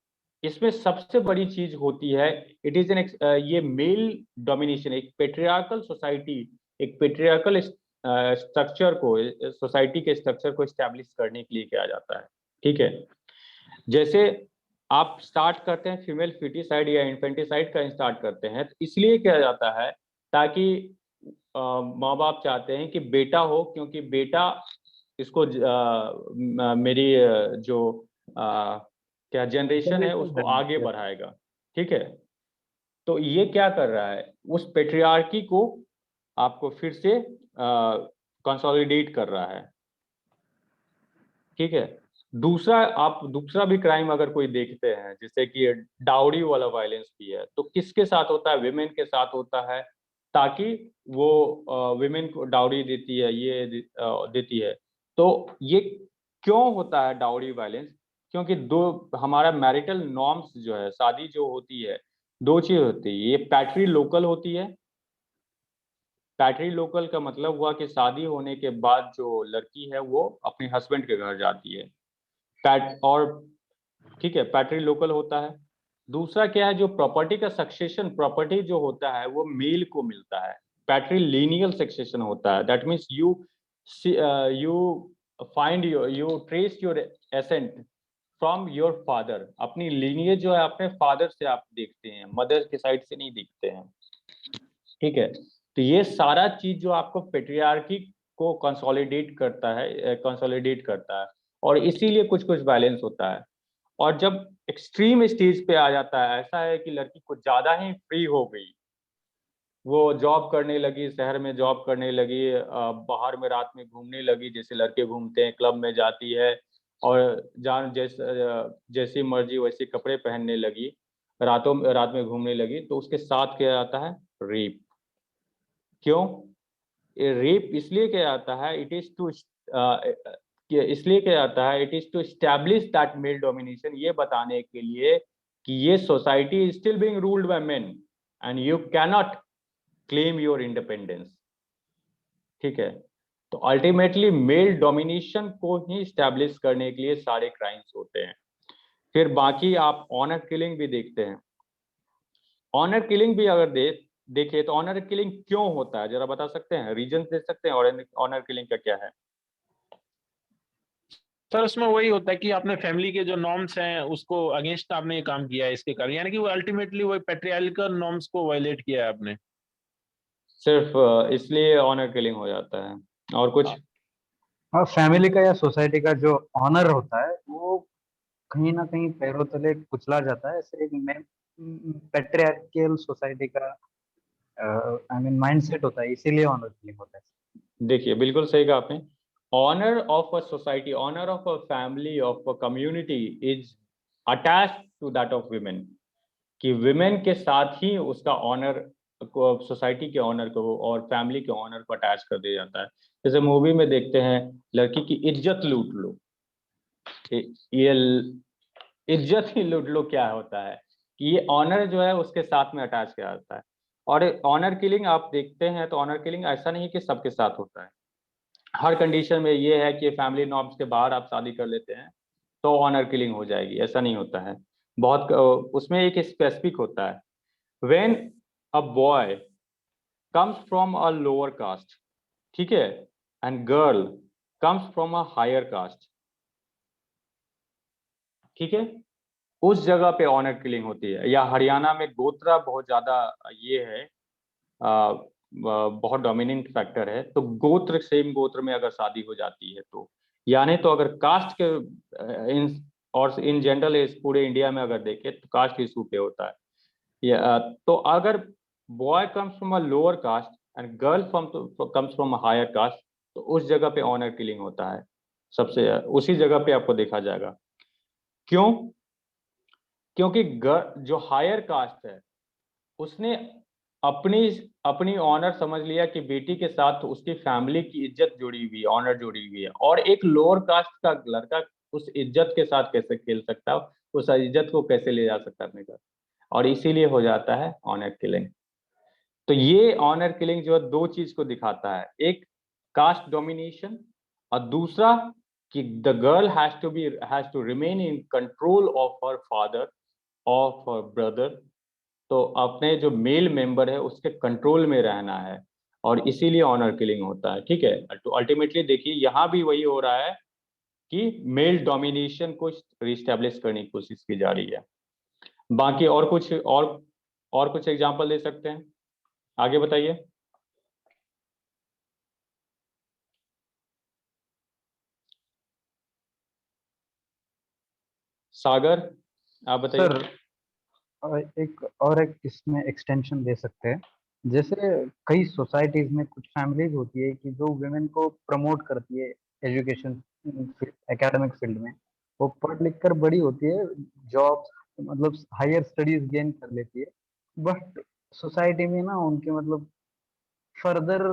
इसमें सबसे बड़ी चीज होती है, इट इज एन ये मेल डोमिनेशन, एक पेट्रियार्कल सोसाइटी, एक पेट्रियार्कल स्ट्रक्चर को, सोसाइटी के स्ट्रक्चर को एस्टैब्लिश करने के लिए किया जाता है, ठीक है। जैसे आप स्टार्ट करते हैं फीमेल फिटिसाइड या इन्फेंटिसाइड का स्टार्ट करते हैं, तो इसलिए किया जाता है ताकि माँ बाप चाहते हैं कि बेटा हो, क्योंकि बेटा इसको मेरी जो क्या जनरेशन है उसको आगे बढ़ाएगा, ठीक है। तो ये क्या कर रहा है, उस पेट्रियार्की को आपको फिर से कंसोलिडेट कर रहा है, ठीक है। दूसरा, आप दूसरा भी क्राइम अगर कोई देखते हैं, जैसे कि डाउरी वाला वायलेंस भी है, तो किसके साथ होता है, विमेन के साथ होता है, ताकि वो विमेन को डाउरी देती है, ये देती है। तो ये क्यों होता है डाउरी वायलेंस? क्योंकि दो हमारा मैरिटल नॉर्म्स जो है, शादी जो होती है, दो चीज होती है, ये पैट्री लोकल होती है। पैट्री लोकल का मतलब हुआ कि शादी होने के बाद जो लड़की है वो अपने हस्बैंड के घर जाती है, पैट और ठीक है, पैट्री लोकल होता है। दूसरा क्या है, जो प्रॉपर्टी का सक्सेशन, प्रॉपर्टी जो होता है वो मेल को मिलता है। पैट्री लीनियल सक्सेशन होता है, that means you find you trace your ascent from your father. अपनी लीनियज जो है अपने फादर से आप देखते हैं, मदर के साइड से नहीं देखते हैं, ठीक है। तो ये सारा चीज जो आपको पेट्रियार्की को कंसोलिडेट करता है और इसीलिए कुछ कुछ वायलेंस होता है। और जब एक्सट्रीम स्टेज पे आ जाता है, ऐसा है कि लड़की कुछ ज्यादा ही फ्री हो गई, वो जॉब करने लगी, शहर में जॉब करने लगी, बाहर में रात में घूमने लगी, जैसे लड़के घूमते हैं, क्लब में जाती है और जैसी मर्जी वैसे कपड़े पहनने लगी, रात में घूमने लगी, तो उसके साथ क्या आता है? रेप। क्यों? रेप इसलिए किया जाता है, इसलिए किया जाता है, it is to establish that male domination, ये बताने के लिए कि ये society is still being ruled by men and you can not claim your independence, ठीक है। तो अल्टीमेटली मेल डोमिनेशन को ही एस्टैब्लिश करने के लिए सारे क्राइम्स होते हैं। फिर बाकी आप ऑनर किलिंग भी देखते हैं। ऑनर किलिंग भी अगर देखिए तो ऑनर किलिंग क्यों होता है, जरा बता सकते हैं? रीजन दे सकते हैं ऑनर किलिंग का क्या है? सर उसमें वही होता है कि आपने फैमिली के जो नॉर्म्स हैं उसको अगेंस्ट आपने ये काम किया है इसके कारण, यानी कि वो अल्टीमेटली वही पेट्रियार्कल नॉर्म्स को वायलेट किया है आपने। सिर्फ इसलिए ऑनर किलिंग हो जाता है, और कुछ? हाँ, फैमिली का या सोसाइटी का जो ऑनर होता है वो कहीं ना कहीं पैरों तले कुचला जाता है। ऐसे एक पेट्रियार्कियल सोसाइटी का आई मीन माइंडसेट होता है, इसीलिए ऑनर किलिंग होता है। देखिए बिल्कुल सही कहा आपने। Honour of a society, honour of a family, of a community is attached to that of women, कि विमेन के साथ ही उसका ऑनर को, सोसाइटी के ऑनर को और फैमिली के ऑनर को अटैच कर दिया जाता है। जैसे मूवी में देखते हैं, लड़की की इज्जत लूट लो, ये इज्जत ही लूट लो क्या होता है कि ये ऑनर जो है उसके साथ में अटैच किया जाता है। और ऑनर किलिंग आप देखते हैं तो ऑनर किलिंग ऐसा नहीं कि सबके साथ होता है। हर कंडीशन में ये है कि फैमिली नॉर्म्स के बाहर आप शादी कर लेते हैं तो ऑनर किलिंग हो जाएगी, ऐसा नहीं होता है। बहुत उसमें एक स्पेसिफिक होता है, when a boy comes from a lower caste, ठीक है, and girl comes from a higher caste, ठीक है, उस जगह पे ऑनर किलिंग होती है। या हरियाणा में गोत्रा बहुत ज्यादा ये है, बहुत डोमिनेंट फैक्टर है। तो गोत्र, सेम गोत्र में अगर शादी हो जाती है तो, यानी तो अगर कास्ट के इन और इन जनरल इस पूरे इंडिया में अगर देखें तो कास्ट इशू पे होता है। तो अगर boy comes from a lower caste and girl comes from a higher caste, तो उस जगह पे ऑनर किलिंग होता है। सबसे उसी जगह पे आपको देखा जाएगा। क्यों? क्योंकि जो हायर कास्ट है उसने अपनी अपनी ऑनर समझ लिया कि बेटी के साथ उसकी फैमिली की इज्जत जुड़ी हुई है, ऑनर जुड़ी हुई है, और एक लोअर कास्ट का लड़का उस इज्जत के साथ कैसे खेल सकता है, उस इज्जत को कैसे ले जा सकता है अपने घर, और इसीलिए हो जाता है ऑनर किलिंग। तो ये ऑनर किलिंग जो है दो चीज को दिखाता है, एक कास्ट डोमिनेशन, और दूसरा कि the girl has to remain in control of her father, of her brother. तो अपने जो मेल मेंबर है उसके कंट्रोल में रहना है, और इसीलिए ऑनर किलिंग होता है, ठीक है। तो अल्टीमेटली देखिए यहाँ भी वही हो रहा है कि मेल डोमिनेशन को रिस्टेब्लिश करने की कोशिश की जा रही है। बाकी और कुछ एग्जांपल दे सकते हैं? आगे बताइए। सागर, आप बताइए। सर एक इसमें एक्सटेंशन दे सकते हैं। जैसे कई सोसाइटीज में कुछ फैमिलीज होती है कि जो वुमेन को प्रमोट करती है एजुकेशन, एकेडमिक फील्ड में। वो पढ़ लिख कर बड़ी होती है, जॉब मतलब हायर स्टडीज गेन कर लेती है, बट सोसाइटी में ना उनके मतलब फर्दर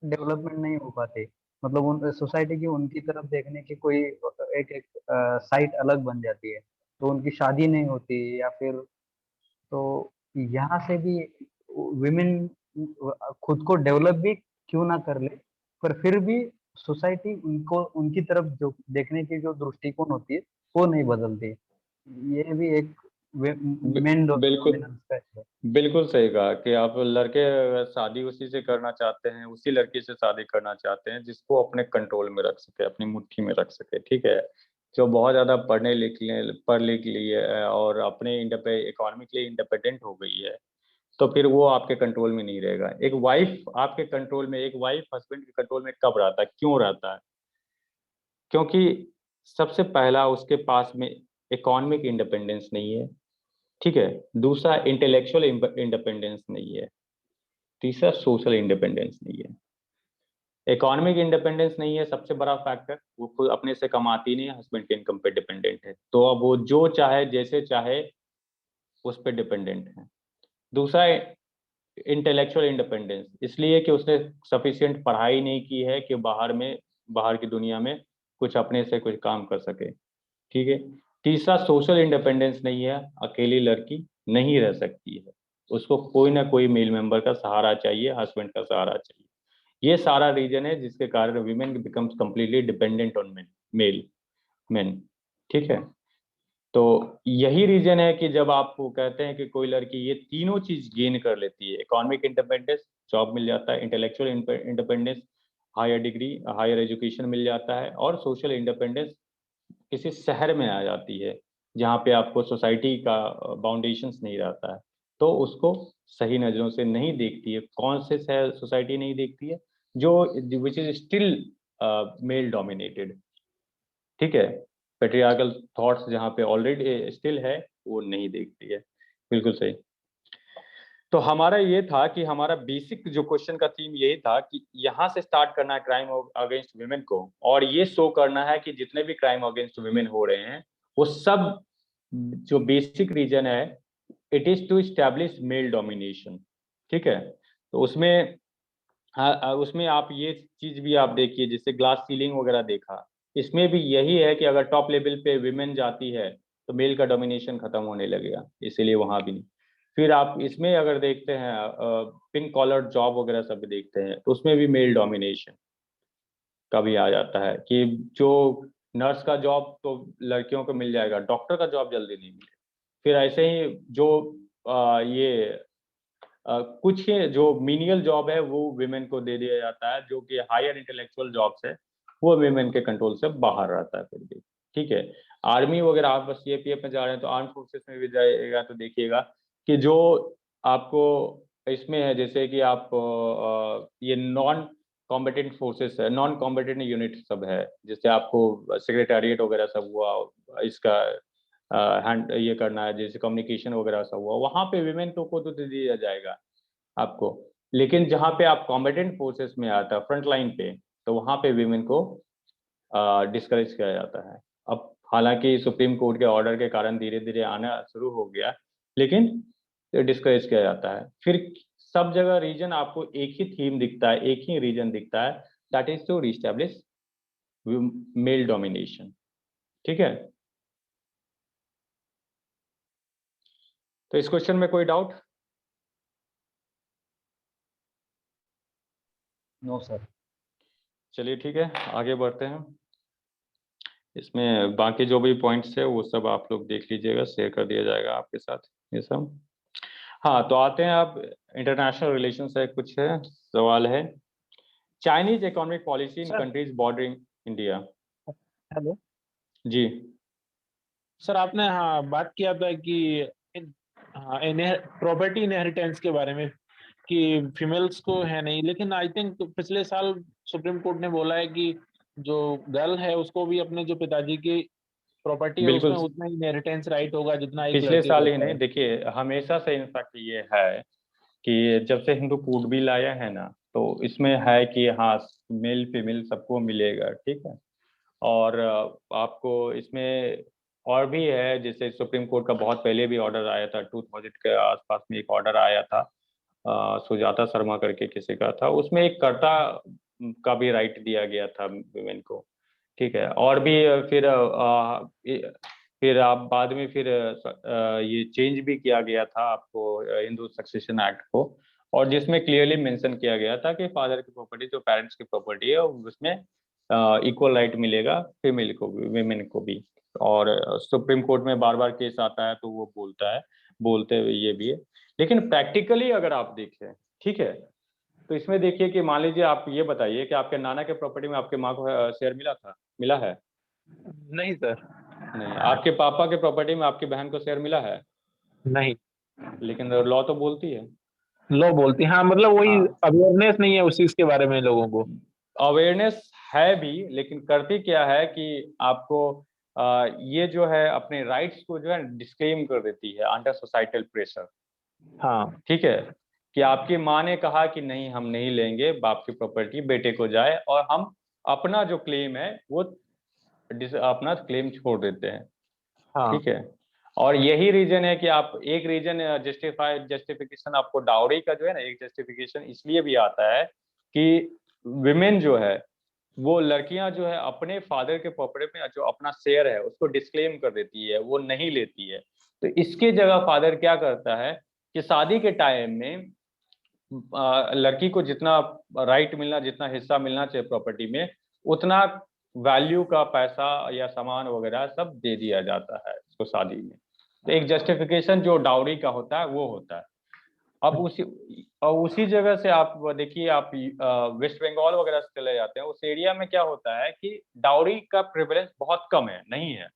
डेवलपमेंट नहीं हो पाती, मतलब उन सोसाइटी की उनकी तरफ देखने की कोई एक एक साइट अलग बन जाती है, तो उनकी शादी नहीं होती, या फिर तो यहाँ से भी विमेन खुद को डेवलप भी क्यों ना कर ले, पर फिर भी सोसाइटी उनको उनकी तरफ जो देखने की जो दृष्टिकोण होती है वो नहीं बदलती। ये भी एक मेन बिल्कुल डोमिनेंस का है। बिल्कुल सही कहा कि आप लड़के अगर शादी उसी से करना चाहते हैं, उसी लड़की से शादी करना चाहते हैं जिसको अपने कंट्रोल में रख सके, अपनी मुट्ठी में रख सके, ठीक है, जो बहुत ज्यादा पढ़ लिख लिए है और अपने इकोनॉमिकली इंडिपेंडेंट हो गई है, तो फिर वो आपके कंट्रोल में नहीं रहेगा। एक वाइफ आपके कंट्रोल में, एक वाइफ हस्बैंड के कंट्रोल में कब रहता है, क्यों रहता है? क्योंकि सबसे पहला उसके पास में इकोनॉमिक इंडिपेंडेंस नहीं है, ठीक है, दूसरा इंटेलेक्चुअल इंडिपेंडेंस नहीं है, तीसरा सोशल इंडिपेंडेंस नहीं है। इकोनॉमिक इंडिपेंडेंस नहीं है सबसे बड़ा फैक्टर, वो खुद अपने से कमाती नहीं है, हस्बैंड के इनकम पे डिपेंडेंट है, तो अब वो जो चाहे जैसे चाहे उस पर डिपेंडेंट है। दूसरा इंटेलेक्चुअल इंडिपेंडेंस, इसलिए कि उसने सफिशिएंट पढ़ाई नहीं की है कि बाहर की दुनिया में कुछ अपने से कुछ काम कर सके, ठीक है। तीसरा सोशल इंडिपेंडेंस नहीं है, अकेली लड़की नहीं रह सकती है, उसको कोई ना कोई मेल मेंबर का सहारा चाहिए, हस्बैंड का सहारा चाहिए। ये सारा रीजन है जिसके कारण women becomes completely dependent on male men, ठीक है। तो यही रीजन है कि जब आपको कहते हैं कि कोई लड़की ये तीनों चीज गेन कर लेती है, इकोनॉमिक इंडिपेंडेंस, जॉब मिल जाता है, intellectual independence, higher degree higher education मिल जाता है, और सोशल इंडिपेंडेंस किसी शहर में आ जाती है जहाँ पे आपको सोसाइटी का बाउंडेशंस नहीं रहता है, तो उसको सही नज़रों से नहीं देखती है। कौन से शहर सोसाइटी नहीं देखती है? जो which is still male dominated, ठीक है, पेट्रियार्कल थॉट्स जहाँ पे ऑलरेडी स्टिल है, वो नहीं देखती है। बिल्कुल सही। तो हमारा ये था कि हमारा बेसिक जो क्वेश्चन का थीम यही था कि यहाँ से स्टार्ट करना है क्राइम अगेंस्ट वुमेन को, और ये शो करना है कि जितने भी क्राइम अगेंस्ट वुमेन हो रहे हैं वो सब जो बेसिक रीजन है, it is to establish male domination, ठीक है। तो उसमें उसमें आप ये चीज भी आप देखिए, जैसे ग्लास सीलिंग वगैरह देखा, इसमें भी यही है कि अगर टॉप लेवल पे विमेन जाती है तो मेल का डोमिनेशन खत्म होने लगेगा, इसीलिए वहां भी नहीं। फिर आप इसमें अगर देखते हैं पिंक कॉलर जॉब वगैरह सब देखते हैं, तो उसमें भी मेल डोमिनेशन का भी आ जाता है कि जो नर्स का जॉब तो लड़कियों को मिल जाएगा, डॉक्टर का जॉब जल्दी नहीं मिलेगा। फिर ऐसे ही जो ये कुछ ही जो मीनियल जॉब है वो विमेन को दे दिया जाता है, जो कि हायर इंटेलेक्चुअल जॉब्स है वो विमेन के कंट्रोल से बाहर रहता है फिर भी, ठीक है। आर्मी वगैरह आप बस सीएपीएफ में जा रहे हैं तो आर्म फोर्सेस में भी जाइएगा तो देखिएगा कि जो आपको इसमें है, जैसे कि आप ये नॉन कॉम्बेटेंट फोर्सेस है, नॉन कॉम्बेटेंट यूनिट सब है, जैसे आपको सेक्रेटेरिएट वगैरह सब हुआ, इसका हैंड ये करना है, जैसे कम्युनिकेशन वगैरह सब हुआ, वहाँ पे विमेन को तो दे दिया जाएगा आपको। लेकिन जहाँ पे आप कॉम्बेटेंट फोर्सेस में आता है फ्रंट लाइन पे, तो वहाँ पे विमेन को डिस्करेज किया जाता है। अब हालांकि सुप्रीम कोर्ट के ऑर्डर के कारण धीरे धीरे आना शुरू हो गया, लेकिन डिस्करेज किया जाता है। फिर सब जगह रीजन आपको एक ही थीम दिखता है, एक ही रीजन दिखता है, that is to reestablish male domination, ठीक है। तो इस क्वेश्चन में कोई डाउट? No sir. चलिए ठीक है, आगे बढ़ते हैं। इसमें बाकी जो भी पॉइंट्स है वो सब आप लोग देख लीजिएगा, शेयर कर दिया जाएगा आपके साथ ये सब। हाँ, तो आते हैं आप इंटरनेशनल रिलेशन से कुछ है सवाल है। Chinese economic policy in sir. Countries bordering India. Hello जी सर, आपने हाँ बात किया था कि हाँ प्रॉपर्टी इनहेरिटेंस के बारे में कि फीमेल्स को है नहीं, लेकिन आई थिंक पिछले साल सुप्रीम कोर्ट ने बोला है कि जो गर्ल है उसको भी अपने जो पिताजी की प्रॉपर्टी है उसमें बिल्कुल, उतना ही इनहेरिटेंस राइट होगा जितना एक पिछले लड़के साल को ही होता नहीं, है। देखिए हमेशा से इनफैक्ट ये है कि जब से हिंदू कोड बिल आया है ना, तो इसमें है कि हाँ मेल फीमेल सबको मिलेगा, ठीक है। और आपको इसमें और भी है, जैसे सुप्रीम कोर्ट का बहुत पहले भी ऑर्डर आया था, 2000 के आसपास में एक ऑर्डर आया था सुजाता शर्मा करके किसी का था, उसमें एक कर्ता का भी राइट दिया गया था वुमेन को, ठीक है। और भी फिर आप बाद में फिर ये चेंज भी किया गया था आपको हिंदू सक्सेशन एक्ट को, और जिसमें क्लियरली मेंशन किया गया था कि फादर की प्रॉपर्टी जो पेरेंट्स की प्रॉपर्टी है उसमें इक्वल राइट मिलेगा फीमेल को भी, वेमेन को भी। और सुप्रीम कोर्ट में बार बार केस आता है तो वो बोलते हुए ये भी है। लेकिन प्रैक्टिकली अगर आप देखें, ठीक है, तो इसमें देखिए कि मान लीजिए आप ये बताइए कि आपके नाना के प्रॉपर्टी में आपके माँ को शेयर मिला है? नहीं सर, नहीं। आपके पापा के प्रॉपर्टी में आपकी बहन को शेयर मिला है? नहीं। लेकिन लॉ तो बोलती है। लो बोलती, हाँ मतलब वही हाँ, अवेयरनेस नहीं है उस चीज के बारे में लोगों को। अवेयरनेस है भी, लेकिन करती क्या है कि आपको ये जो है अपने राइट्स को जो है डिस्क्लेम कर देती है अंडर सोसाइटल प्रेशर, हाँ, ठीक है। कि आपकी माँ ने कहा कि नहीं हम नहीं लेंगे बाप की प्रॉपर्टी, बेटे को जाए, और हम अपना जो क्लेम है वो अपना क्लेम छोड़ देते हैं, हाँ, ठीक है। और यही रीजन है कि आप एक रीजन जस्टिफिकेशन आपको डाउरी का जो है ना, एक जस्टिफिकेशन इसलिए भी आता है कि विमेन जो है, वो लड़कियां जो है अपने फादर के प्रॉपर्टी में जो अपना शेयर है उसको डिस्क्लेम कर देती है, वो नहीं लेती है। तो इसके जगह फादर क्या करता है कि शादी के टाइम में लड़की को जितना राइट मिलना, जितना हिस्सा मिलना चाहिए प्रॉपर्टी में, उतना वैल्यू का पैसा या सामान वगैरह सब दे दिया जाता है उसको शादी में। तो एक जस्टिफिकेशन जो डाउरी का होता है वो होता है। अब उसी जगह से आप देखिए, आप वेस्ट बंगाल वगैरह से चले जाते हैं, उस एरिया में क्या होता है कि डाउरी का प्रेवलेंस बहुत कम है, नहीं है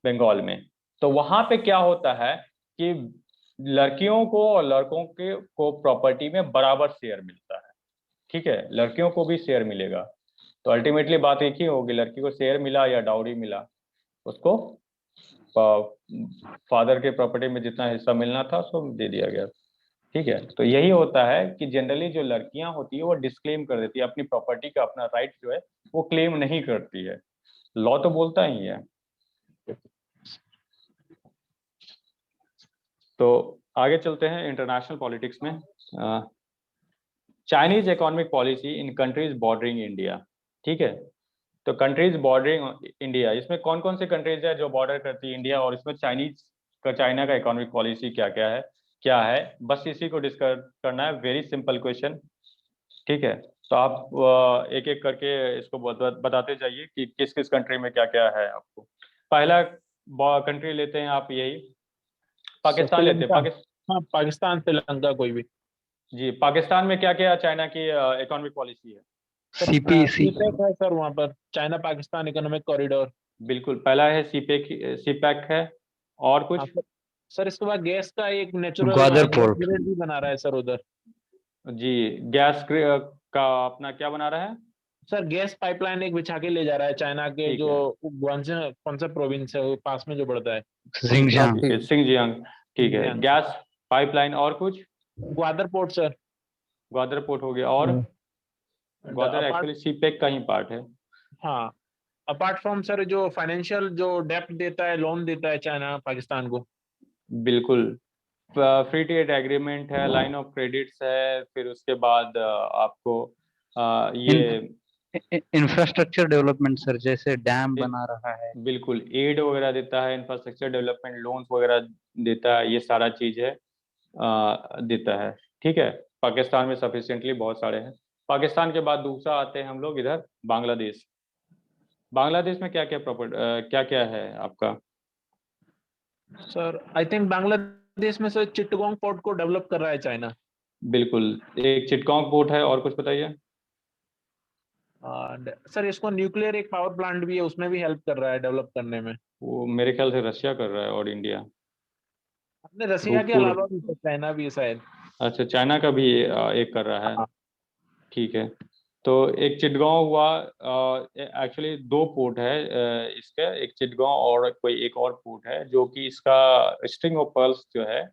बंगाल में। तो वहां पे क्या होता है कि लड़कियों को और लड़कों के को प्रॉपर्टी में बराबर शेयर मिलता है, ठीक है। लड़कियों को भी शेयर मिलेगा। तो अल्टीमेटली बात एक ही होगी, लड़की को शेयर मिला या डाउरी मिला, उसको फादर के प्रॉपर्टी में जितना हिस्सा मिलना था उसको दे दिया गया, ठीक है। तो यही होता है कि जनरली जो लड़कियां होती है वो डिस्क्लेम कर देती है अपनी प्रॉपर्टी का, अपना राइट जो है वो क्लेम नहीं करती है। लॉ तो बोलता ही है। तो आगे चलते हैं इंटरनेशनल पॉलिटिक्स में। चाइनीज इकोनॉमिक पॉलिसी इन कंट्रीज बॉर्डरिंग इंडिया, ठीक है। तो कंट्रीज बॉर्डरिंग इंडिया, इसमें कौन कौन से कंट्रीज है जो बॉर्डर करती है इंडिया, और इसमें चाइना का इकोनॉमिक पॉलिसी क्या है, बस इसी को डिस्कस करना है। वेरी सिंपल क्वेश्चन, ठीक है। तो आप एक एक करके इसको बताते जाइए कि किस किस कंट्री में क्या क्या है आपको। पहला कंट्री लेते हैं आप, यही पाकिस्तान लेते हैं। श्रीलंका। हाँ, पाकिस्तान, श्रीलंका, कोई भी। जी, पाकिस्तान में क्या क्या चाइना की इकोनॉमिक पॉलिसी है? सर सीपेक है सर वहाँ पर, चाइना पाकिस्तान इकोनॉमिक कॉरिडोर। बिल्कुल, पहला है सीपैक है। और हाँ कुछ? सर, इसके बाद गैस का एक natural Gwadar gas port. Grid भी बना रहा है सर उधर। जी, गैस का अपना क्या बना रहा है? सर गैस पाइपलाइन एक बिछा के ले जा रहा है चाइना के, ठीक जो है, गुआंजे कौन सा प्रोविंस है वो पास में जो पड़ता है, जिंगजांग। ठीक है, सिंगजियांग, ठीक है। जिंगजियांग। गैस पाइपलाइन, और कुछ? Gwadar port sir. Gwadar port हो गया, और? ग्वादर अपार्ट एक्चुअली सीपेक का ही पार्ट है। हाँ, अपार्ट फ्रॉम सर जो फाइनेंशियल जो डेप्ट देता है, लोन देता है चाइना पाकिस्तान को। बिल्कुल, फ्री ट्रेड एग्रीमेंट है, लाइन ऑफ क्रेडिट्स है, फिर उसके बाद आपको ये इंफ्रास्ट्रक्चर डेवलपमेंट सर, जैसे डैम ए- बना रहा है। बिल्कुल एड वगैरह देता है, इंफ्रास्ट्रक्चर डेवलपमेंट लोन्स वगैरह देता है, ये सारा चीज है देता है, ठीक है। पाकिस्तान में सफिशिएंटली बहुत सारे हैं। पाकिस्तान के बाद दूसरा आते हैं हम लोग इधर, बांग्लादेश। बांग्लादेश में क्या क्या है आपका? सर आई थिंक बांग्लादेश में सर चिटगोंग पोर्ट को डेवलप कर रहा है चाइना। बिल्कुल, एक चिटगांव पोर्ट है, और कुछ बताइए। सर इसको न्यूक्लियर एक पावर प्लांट भी है, उसमें भी हेल्प कर रहा है डेवलप करने में। वो मेरे ख्याल से रशिया कर रहा है, और इंडिया। अपने रसिया के रूपपुर, अलावा भी सर चाइना भी है शायद। अच्छा, चाइना का भी एक कर रहा है, हाँ, ठीक है। तो एक चिटगांव हुआ, एक्चुअली दो पोर्ट है इसका, एक चिटगांव और कोई एक और पोर्ट है जो कि इसका स्ट्रिंग ऑफ पर्ल्स जो है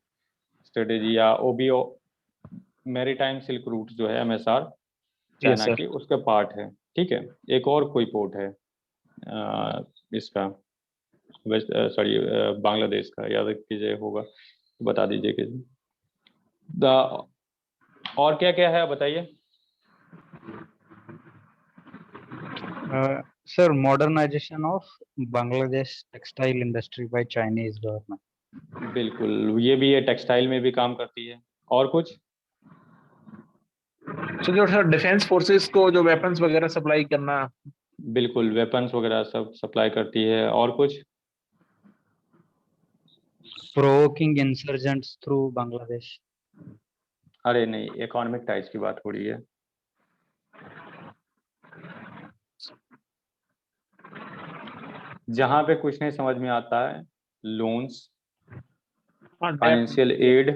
स्ट्रेटेजी या ओबीओ मैरीटाइम सिल्क रूट जो है एमएसआर यस चाइना सर। की, उसका पार्ट है, ठीक है। एक और कोई पोर्ट है इसका वेस्ट, सॉरी, बांग्लादेश का, याद कीजिए होगा तो बता दीजिए किसी। द और क्या क्या है बताइए। Sir, modernization of Bangladesh textile industry by Chinese government. बिल्कुल, ये भी है, टेक्सटाइल में भी काम करती है। और कुछ? तो जो सर डिफेंस फोर्सेस को जो वेपन्स वगैरह सप्लाई करना। बिल्कुल, वेपन्स वगैरह सब सप्लाई करती है। और कुछ? Provoking insurgents through Bangladesh. अरे नहीं, इकोनॉमिक टाइज की बात हो रही है। जहां पे कुछ नहीं समझ में आता है, लोन्स, हाँ, डेट। फाइनेंशियल एड,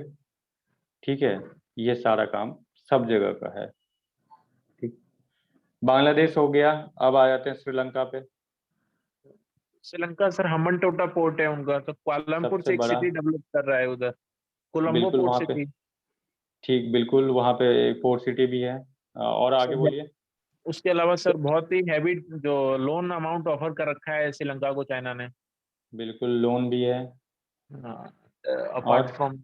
ठीक है, ये सारा काम सब जगह का है। ठीक, बांग्लादेश हो गया, अब आ जाते हैं श्रीलंका पे। श्रीलंका सर हम्बनटोटा पोर्ट है उनका, तो कुआलालंपुर सबसे से एक बड़ा, सिटी डेवलप कर रहा है उधर, कोलंबो बिल्कुल पोर्ट वहां पे, सिटी। ठीक बिल्कुल वहां पे पोर्ट सिटी भी है। और आगे बोलिए। उसके अलावा सर बहुत ही हैवी जो लोन अमाउंट ऑफर कर रखा है श्रीलंका को चाइना ने। बिल्कुल, लोन भी है। अपार्ट और फ्रॉम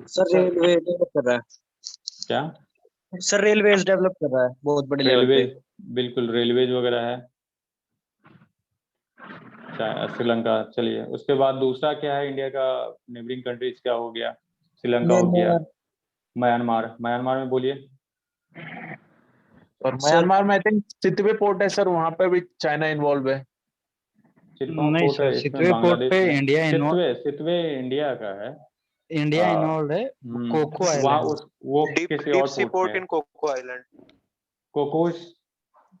सर रेलवे डेवलप कर रहा क्या? है, सर रेलवेज डेवलप कर रहा है बहुत बड़े लेवल रेलवे, पे। बिल्कुल रेलवेज वगैरह है श्रीलंका। चलिए, उसके बाद दूसरा क्या है इंडिया का नेबरिंग कंट्रीज? क्या हो गया? श्रीलंका हो गया, म्यांमार। म्यांमार, म्यांमार में बोलिए। और सर म्यांमार में आई थिंक सितवे पोर्ट है सर, वहां पे भी चाइना इन्वॉल्व है। चिटगांव नहीं पोर्ट सर, है इसमें सितवे पोर्ट बांग्लादेश पे में। इंडिया सितवे, सितवे इंडिया का है। इंडिया इन्वॉल्व है। कोको वहाँ आइलैंड। उस वो डीप किसी डीप और सी पोर्ट में पोर्ट है। इन कोको आइलैंड। कोकोस,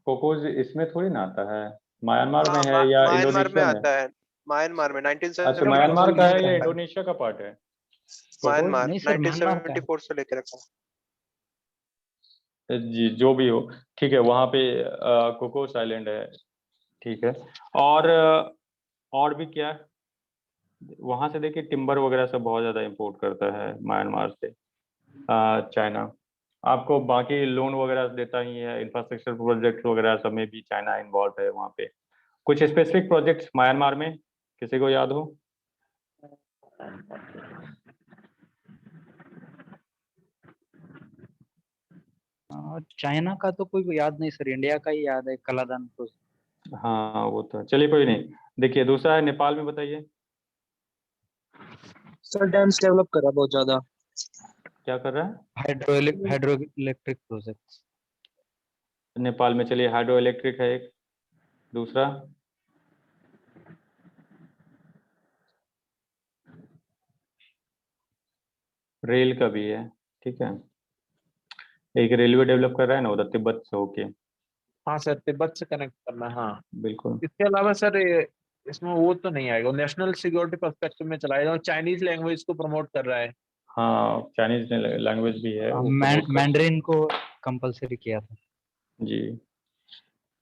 कोकोस इसमें थोड़ी ना आता है। म्यांमार में हाँ, है या म्यांमार में इंडोनेशिया में? आता है। म्यांमार में अच्छा, 1974 म्यांमार से का लेके है या रखा है। इंडोनेशिया का पार्ट है कोकोस? म्यांमार नहीं सर, म्यांमार का है। 1974 से लेके रखा है। जी, जो भी हो, ठीक है, वहाँ पे कोकोस आइलैंड है। ठीक है। और और भी क्या? वहां से देखिए टिम्बर वगैरह सब बहुत ज्यादा इंपोर्ट करता है म्यांमार से चाइना। आपको बाकी लोन वगैरह देता ही है, इंफ्रास्ट्रक्चर प्रोजेक्ट वगैरह सब में भी चाइना इन्वॉल्व है वहाँ पे। कुछ स्पेसिफिक प्रोजेक्ट्स म्यांमार में किसी को याद हो? चाइना का तो कोई याद नहीं सर, इंडिया का ही याद है, कलादान प्रोजेक्ट। हाँ वो तो है। चलिए कोई नहीं। देखिए दूसरा है नेपाल में, बताइए सर डैम्स डेवलप कर रहा है बहुत ज्यादा। क्या कर रहा है हाइड्रो इलेक्ट्रिक प्रोजेक्ट। नेपाल में? चलिए, हाइड्रो इलेक्ट्रिक है एक। दूसरा? रेल का भी है, ठीक है। एक रेलवे डेवलप कर रहा है ना उधर तिब्बत से होके। हाँ सर, तिब्बत से कनेक्ट करना है, हाँ। बिल्कुल। इसके अलावा सर इसमें वो तो नहीं आएगा, नेशनल सिक्योरिटी पर्सपेक्टिव में चलाएगा, और चाइनीज लैंग्वेज को प्रमोट कर रहा है। हाँ, चाइनीज लैंग्वेज भी है, वो प्रमोट कर। मैंड्रिन को कंपलसरी किया था। जी,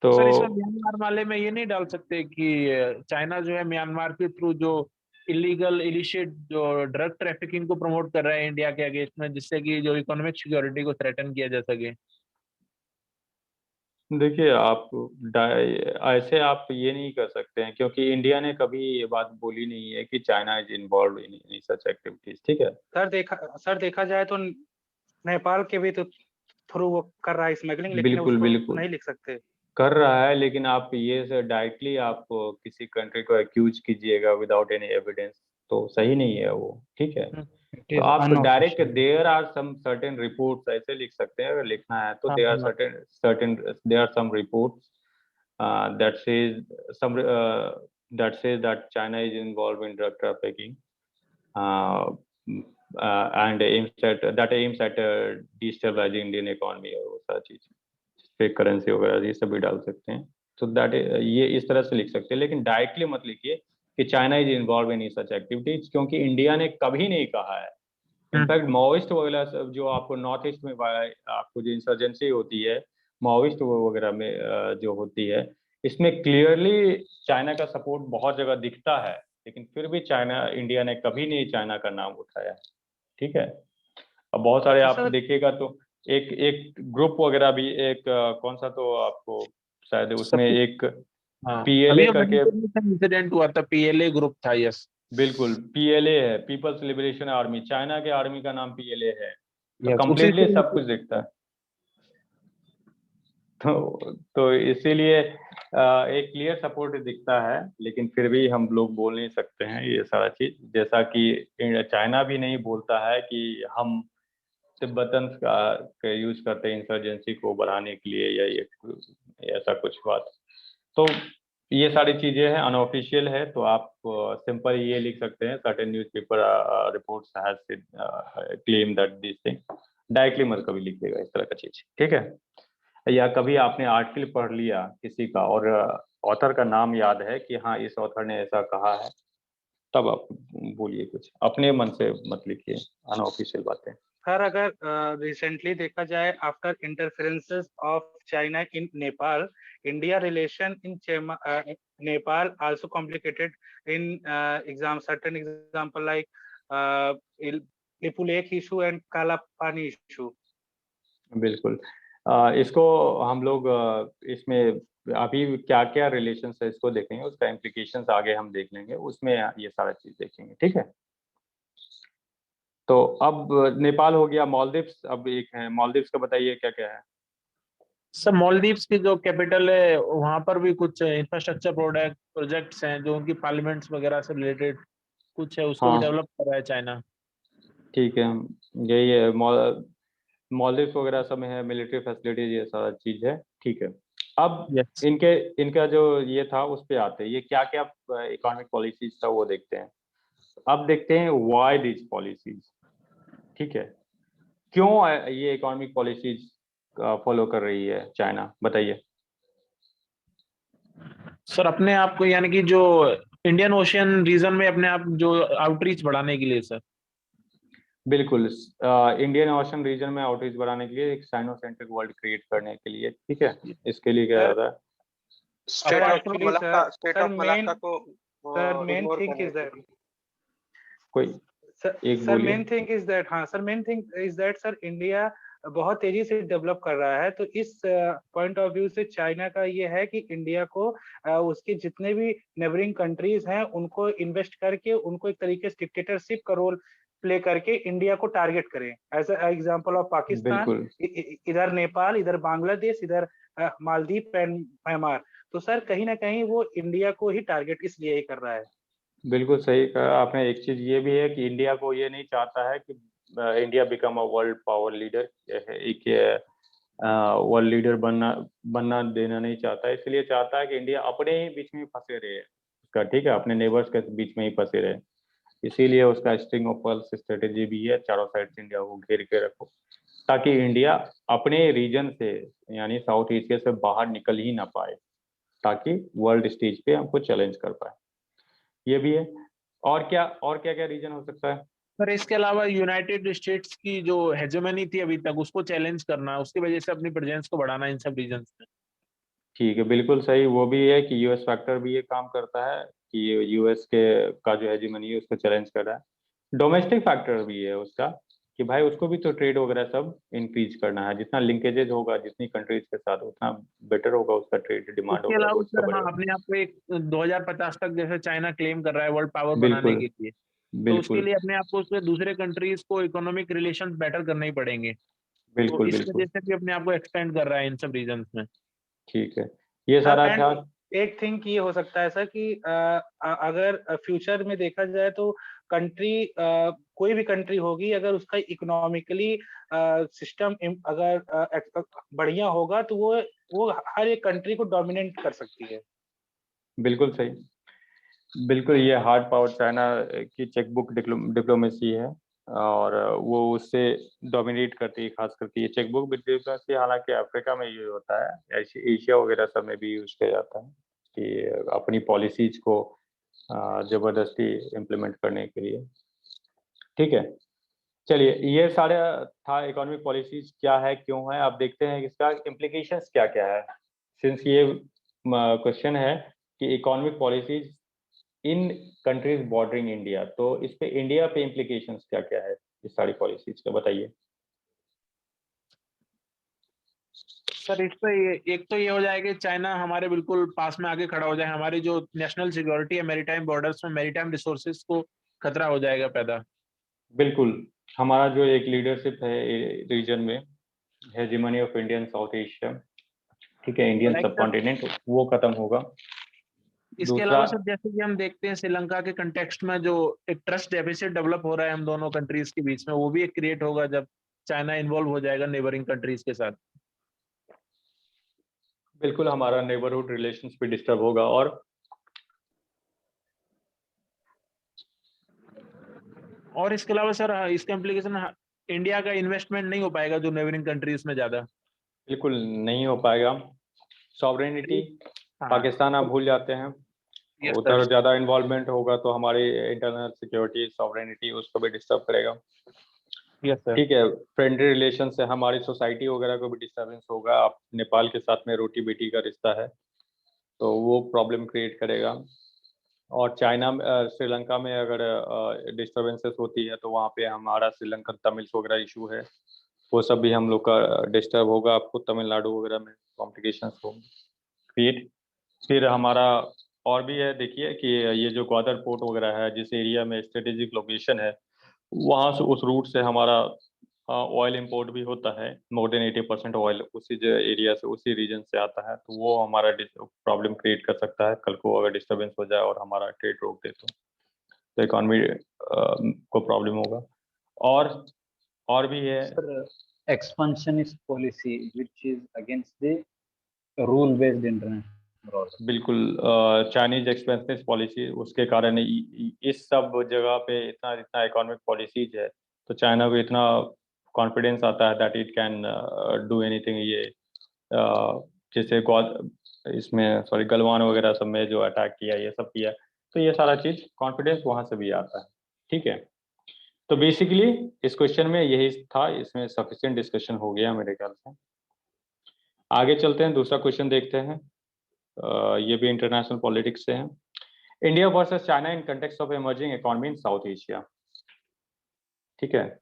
तो सर इसमें तो म्यांमार वाले में ये नहीं डाल सकते कि चाइना जो है म्यांमार के थ्रू जो इलीगल इलिशिएट जो ड्रग ट्रैफिकिंग को प्रमोट कर रहा है इंडिया के अगेंस्ट में, जिससे कि जो इकोनॉमिक सिक्योरिटी को थ्रेटन किया जा सके। देखिए आप ऐसे आप ये नहीं कर सकते हैं, क्योंकि इंडिया ने कभी ये बात बोली नहीं है कि China is involve in such activities, ठीक है। सर देखा जाए तो नेपाल के भी तो थ्रू वो कर रहा है स्मगलिंग, लेकिन बिल्कुल उसको बिल्कुल नहीं लिख सकते। कर रहा है, लेकिन आप ये डायरेक्टली आप किसी कंट्री को एक्यूज कीजिएगा विदाउट एनी एविडेंस, तो सही नहीं है वो, ठीक है। इट तो इज आप direct unofficial. There are some certain reports ऐसे लिख सकते हैं, अगर लिखना है तो हाँ देयर आर हाँ। There are some reports that says some that says that China is involved in drug trafficking uh, and aims at destabilizing Indian economy और वो सारी चीज, फेक करेंसी वगैरह ये सब भी डाल सकते हैं। तो दैट ये इस तरह से लिख सकते हैं, लेकिन डायरेक्टली मत लिखिए कि China is involve in such activities, क्योंकि इंडिया ने कभी नहीं कहा है। इनफैक्ट माओइस्ट वगैरह सब जो आपको नॉर्थ ईस्ट में आपको जो इंसर्जेंसी होती है माओइस्ट वगैरह में जो होती है, इसमें क्लियरली चाइना का सपोर्ट बहुत जगह दिखता है, लेकिन फिर भी चाइना, इंडिया ने कभी नहीं चाइना का नाम उठाया, ठीक है। अब बहुत सारे अच्छा आप सर, देखिएगा तो एक एक ग्रुप वगैरह भी एक कौन सा तो आपको शायद उसमें सब एक हाँ, पीएलए अभी करके, इंसिडेंट हुआ था, पीएलए ग्रुप था, यस। बिल्कुल पीएलए है, पीपल्स लिबरेशन आर्मी, चाइना के आर्मी का नाम पीएलए है। Yes, उसी कंप्लीटली से सब कुछ दिखता है। तो इसीलिए एक क्लियर सपोर्ट दिखता है, लेकिन फिर भी हम लोग बोल नहीं सकते हैं ये सारा चीज, जैसा कि चाइना भी नहीं बोलता है कि हम तिब्बतन का यूज करते हैं इंसर्जेंसी को बढ़ाने के लिए या ये ऐसा कुछ बात। तो ये सारी चीजें हैं, अनऑफिशियल है, तो आप सिंपल ये लिख सकते हैं certain newspaper reports has claim that this thing. Directly मत कभी लिखिएगा इस तरह का चीज, ठीक है? या कभी आपने आर्टिकल पढ़ लिया किसी का और ऑथर का नाम याद है कि हाँ इस ऑथर ने ऐसा कहा है, तब आप बोलिए, कुछ अपने मन से मत लिखिए अनऑफिशियल बातें। सर अगर रिसेंटली देखा जाए after interferences of China in Nepal, India relation in Nepal also complicated in exam certain example like Lipulekh issue and काला पानी इशू। बिल्कुल। इसको हम लोग इसमें अभी क्या क्या रिलेशन है इसको देखेंगे, उसका इम्प्लीकेशंस आगे हम देख लेंगे, उसमें ये सारा चीज देखेंगे, ठीक है? तो अब नेपाल हो गया, मालदीव्स अब एक है, मालदीव्स का बताइए क्या क्या है। सर मालदीव्स की जो कैपिटल है वहां पर भी कुछ इंफ्रास्ट्रक्चर प्रोजेक्ट्स हैं जो उनकी पार्लियामेंट्स वगैरह से रिलेटेड कुछ है, उसको भी हाँ डेवलप कर रहा है चाइना। ठीक है, यही है, मालदीव्स वगैरह सब में है, मिलिट्री फैसिलिटीज ये सारा चीज है, ठीक है? अब यस इनका जो ये था उस पे आते हैं, ये क्या क्या इकोनॉमिक पॉलिसीज था वो देखते हैं। अब देखते हैं व्हाई दिस पॉलिसीज, ठीक है? क्यों ये इकोनॉमिक पॉलिसीज फॉलो कर रही है चाइना, बताइए। सर अपने आप को यानी कि जो इंडियन ओशियन रीजन में अपने आप जो आउटरीच बढ़ाने के लिए सर। बिल्कुल, इंडियन ओशन रीजन में आउटरीच बढ़ाने के लिए, एक साइनो सेंट्रिक वर्ल्ड क्रिएट करने के लिए, ठीक है? इसके लिए क्या सर, होता है? State of actually, Malacca, sir, state sir, of Malacca को sir, main इग्नोर thing करने is के that लिए। कोई एक सर बोलिए। मेन थिंग इज दैट, हाँ sir main thing is that sir India बहुत तेजी से डेवलप कर रहा है, तो इस पॉइंट ऑफ व्यू से चाइना का ये है कि इंडिया को उसके जितने भी नेबरिंग कंट्रीज हैं उनको इन्वेस्ट करके उनको एक तरीके से डिक्टेटरशिप का रोल प्ले करके इंडिया को टारगेट करें। एज एग्जांपल ऑफ पाकिस्तान, बिल्कुल इधर नेपाल, इधर बांग्लादेश, इधर मालदीव एंड म्यांमार। तो सर कहीं ना कहीं वो इंडिया को ही टारगेट इसलिए ही कर रहा है। बिल्कुल सही कहा आपने। एक चीज ये भी है कि इंडिया को ये नहीं चाहता है कि India become a world power leader, एक वर्ल्ड लीडर बनना देना नहीं चाहता, इसलिए चाहता है कि इंडिया अपने ही बीच में फंसे रहे उसका, ठीक है? अपने नेबर्स के बीच में ही फंसे रहे, इसीलिए उसका स्ट्रिंग ऑफ पर्ल्स स्ट्रेटेजी भी है, चारों साइड से इंडिया को घेर के रखो, ताकि इंडिया अपने रीजन से यानी साउथ एशिया से बाहर निकल ही ना पाए, ताकि वर्ल्ड स्टेज पे हमको चैलेंज कर पाए। ये भी है। और क्या क्या रीजन हो सकता है? सर इसके अलावा यूनाइटेड स्टेट्स की जो हेजेमनी थी अभी तक उसको चैलेंज करना, उसकी वजह से अपनी प्रेजेंस को बढ़ाना इन सब रीजन में। ठीक है, बिल्कुल सही। वो भी है कि यूएस फैक्टर भी ये काम करता है कि यूएस के का जो हेजेमनी है उसको चैलेंज कर रहा है। डोमेस्टिक फैक्टर भी है उसका कि भाई उसको भी तो ट्रेड वगैरह सब इंक्रीज करना है, जितना लिंकेजेज होगा जितनी कंट्रीज के साथ उतना बेटर होगा उसका ट्रेड, डिमांड इसके वगैरह अलावा गुड्स का सर हाँ बढ़ेगा। अपने आप को एक 2050 तक जैसे चाइना क्लेम कर रहा है वर्ल्ड पावर बनाने बिल्कुल के लिए, तो उसके बिल्कुल लिए अपने आप को उससे दूसरे कंट्रीज को इकोनॉमिक रिलेशंस बेटर करने ही पड़ेंगे, तो बिल्कुल इस वजह बिल्कुल से भी अपने आप को एक्सटेंड कर रहा है इन सब रीजन में। ठीक है, ये सर सारा था। एंड एक थिंग ये हो सकता है सर कि अगर फ्यूचर में देखा जाए तो कंट्री कोई भी कंट्री होगी अगर उसका इकोनॉमिकली सिस्टम अगर बढ़िया होगा तो वो हर एक कंट्री को डोमिनेट कर सकती है। बिल्कुल सही, बिल्कुल। ये हार्ड पावर चाइना की चेकबुक डिप्लोमेसी है और वो उससे डोमिनेट करती है, खास करके ये चेकबुक डिप्लोमेसी। हालांकि अफ्रीका में ये होता है, एशिया वगैरह सब में भी यूज किया जाता है कि अपनी पॉलिसीज को जबरदस्ती इम्प्लीमेंट करने के लिए, ठीक है? चलिए, ये सारे था इकोनॉमिक पॉलिसीज क्या है, क्यों है। अब देखते हैं इसका इम्प्लीकेशंस क्या क्या है। सिंस ये क्वेश्चन है कि इकोनॉमिक पॉलिसीज इन कंट्रीज बॉर्डरिंग इंडिया, तो इस पे इंडिया पे इम्प्लीकेशंस क्या क्या है इस सारी पॉलिसीज का, बताइए। सर इस पे एक तो ये हो जाएगा कि चाइना हमारे बिल्कुल पास में आके खड़ा हो जाए, हमारी जो नेशनल सिक्योरिटी है, मैरीटाइम बॉर्डर्स में मैरीटाइम रिसोर्सेज को खतरा हो जाएगा पैदा। बिल्कुल, हमारा जो एक लीडरशिप है रीजन में, hegemony of Indian south Asia, ठीक है, इंडियन Like सब कॉन्टिनेंट, वो खत्म होगा। इसके दूसरा, अलावा सर जैसे कि हम देखते हैं श्रीलंका के कंटेक्स्ट में जो एक ट्रस्ट डेफिसिट डेवलप हो रहा है हम दोनों कंट्रीज के बीच में, वो भी एक क्रिएट होगा जब चाइना इन्वॉल्व हो जाएगा नेबरिंग कंट्रीज के साथ। बिल्कुल हमारा नेबरहुड रिलेशंस भी डिस्टर्ब होगा। और इसके अलावा सर इसका इम्प्लीकेशन इंडिया का इन्वेस्टमेंट नहीं हो पाएगा जो नेबरिंग कंट्रीज में ज्यादा। बिल्कुल नहीं हो पाएगा। सॉवरेनिटी हाँ, पाकिस्तान आप भूल जाते हैं, yes, उधर sir. ज्यादा इन्वॉल्वमेंट होगा तो हमारी इंटरनल सिक्योरिटी सॉवरेनिटी उसको भी डिस्टर्ब करेगा। Yes, sir. ठीक है, फ्रेंडली रिलेशन से हमारी सोसाइटी वगैरह को भी डिस्टर्बेंस होगा। आप नेपाल के साथ में रोटी बेटी का रिश्ता है तो वो प्रॉब्लम क्रिएट करेगा। और चाइना श्रीलंका में अगर डिस्टर्बेंसेस होती है तो वहाँ पे हमारा श्रीलंकन तमिल्स वगैरह इशू है, वो सब भी हम लोग का डिस्टर्ब होगा। आपको तमिलनाडु वगैरह में कॉम्प्लिकेशंस होंगे। फिर हमारा और भी है, देखिए कि ये जो ग्वादर पोर्ट वगैरह है, जिस एरिया में स्ट्रेटेजिक लोकेशन है, वहाँ से उस रूट से हमारा ऑयल इंपोर्ट भी होता है। मोर देन 80% ऑयल उसी जो एरिया से, उसी रीजन से आता है, तो वो हमारा प्रॉब्लम क्रिएट कर सकता है कल को अगर डिस्टर्बेंस हो जाए और हमारा ट्रेड रोक दे तो इकॉनमी को प्रॉब्लम होगा। और भी है Sir, expansionist policy which is against the rule-based international order. बिल्कुल चाइनीज एक्सपेंसिव पॉलिसी, उसके कारण इस सब जगह पे इतना इतना इकोनॉमिक पॉलिसीज है तो चाइना को इतना कॉन्फिडेंस आता है that it can do anything. ये जैसे इसमें सॉरी गलवान वगैरह सब में जो अटैक किया, ये सब किया, तो ये सारा चीज कॉन्फिडेंस वहां से भी आता है। ठीक है, तो बेसिकली इस क्वेश्चन में यही था, इसमें सफिशिएंट डिस्कशन हो गया मेरे ख्याल से। आगे चलते हैं, दूसरा क्वेश्चन देखते हैं। ये भी इंटरनेशनल पॉलिटिक्स से है। India versus China in context of emerging economy in South Asia. ठीक है,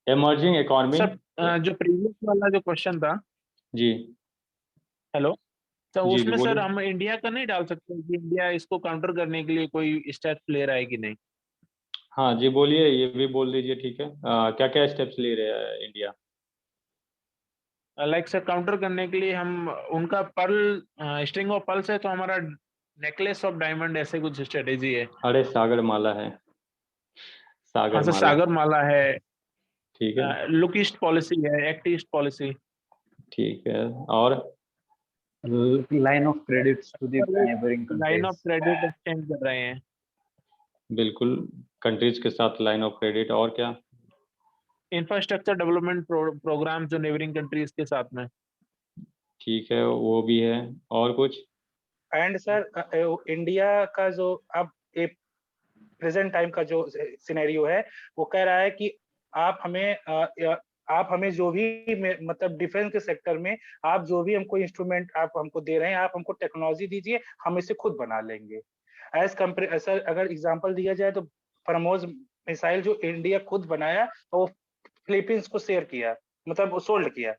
इमर्जिंग इकोनॉमी। सर जो प्रीवियस वाला जो क्वेश्चन था, जी हेलो, तो जी उसमें सर बोलिए। हम इंडिया का नहीं डाल सकते कि इंडिया इसको काउंटर करने के लिए कोई स्टेप्स ले रहा है कि नहीं। हाँ जी बोलिए, ये भी बोल दीजिए। ठीक है, क्या क्या स्टेप्स ले रहे हैं इंडिया? लाइक सर काउंटर करने के लिए हम उनका पर्ल स्ट्रिंग ऑफ पर्ल्स है तो हमारा नेकलेस ऑफ डायमंड ऐसे कुछ स्ट्रेटेजी है। अरे सागर माला है, हाँ सागर सर, माला। सागर माला है, ठीक है, लुक ईस्ट पॉलिसी है, एक्ट ईस्ट पॉलिसी। ठीक है। और Line of credits to the neighboring line of countries. Credit extend कर रहे हैं। बिल्कुल कंट्रीज के साथ लाइन ऑफ क्रेडिट। और क्या? इंफ्रास्ट्रक्चर डेवलपमेंट प्रोग्राम जो नेबरिंग कंट्रीज के साथ में। ठीक है, वो भी है। और कुछ? एंड सर इंडिया का जो अब एक प्रेजेंट टाइम का जो सिनेरियो है वो कह रहा है कि आप हमें जो भी मतलब डिफेंस के सेक्टर में आप जो भी हमको इंस्ट्रूमेंट आप हमको दे रहे हैं, आप हमको टेक्नोलॉजी दीजिए, हम इसे खुद बना लेंगे। एज कम्पेयर सर अगर एग्जांपल दिया जाए तो ब्रह्मोस मिसाइल जो इंडिया खुद बनाया वो फिलीपींस को शेयर किया, मतलब सोल्ड किया।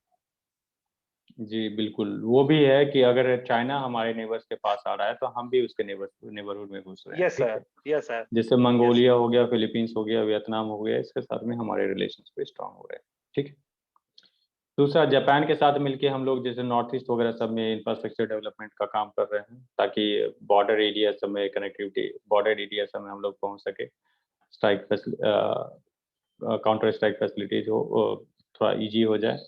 जी बिल्कुल, वो भी है कि अगर चाइना हमारे नेबर्स के पास आ रहा है तो हम भी उसके नेबरहुड में घुस रहे हैं। यस ठीक सर, है, यस सर। जैसे मंगोलिया हो गया, फिलीपींस हो गया, वियतनाम हो गया, इसके साथ में हमारे रिलेशंस भी स्ट्रांग हो रहे हैं। ठीक है, दूसरा जापान के साथ मिलके हम लोग जैसे नॉर्थ ईस्ट वगैरह सब में इंफ्रास्ट्रक्चर डेवलपमेंट का काम कर रहे हैं ताकि बॉर्डर एरिया सब में कनेक्टिविटी, बॉर्डर एरिया सब में हम लोग पहुंच सके, स्ट्राइक काउंटर स्ट्राइक फैसिलिटीज हो, थोड़ा इजी हो जाए।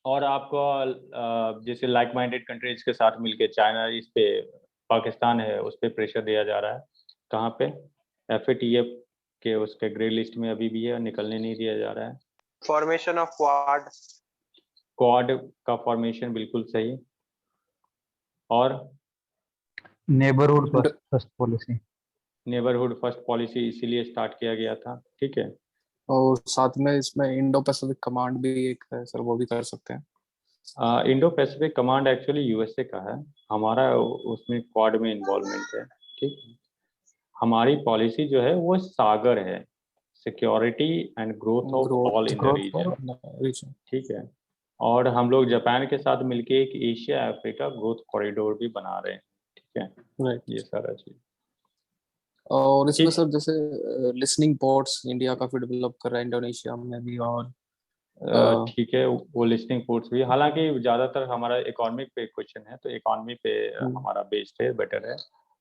और आपको जैसे लाइक माइंडेड कंट्रीज के साथ मिलके चाइना इस पे, पाकिस्तान है उस पे प्रेशर दिया जा रहा है। कहाँ पे? FATF के उसके ग्रे लिस्ट में अभी भी है, निकलने नहीं दिया जा रहा है। Formation of quad. क्वाड का फॉर्मेशन बिल्कुल सही। और Neighborhood first policy. Neighbourhood first policy इसीलिए स्टार्ट किया गया था। ठीक है, और साथ में इसमें इंडो पैसिफिक कमांड भी एक है सर, वो भी कर सकते हैं। Indo Pacific command actually USA का है, हमारा उसमें क्वाड में इन्वॉल्वमेंट है। ठीक, हमारी पॉलिसी जो है वो सागर है, security and growth of all in the region. ठीक है, और हम लोग जापान के साथ मिलके एक एशिया अफ्रीका ग्रोथ कॉरिडोर भी बना रहे हैं। ठीक है, राइट। ये सारा चीज। और इसमें ठीक। सर जैसे लिसनिंग पोर्ट्स इंडिया काफी डेवलप कर रहा है इंडोनेशिया में भी, और ठीक है, वो लिस्टिंग पोर्ट्स भी, हालांकि ज्यादातर हमारा इकोनॉमिक पे क्वेश्चन है, तो इकोनॉमी पे हमारा बेस्ड है, बेटर है,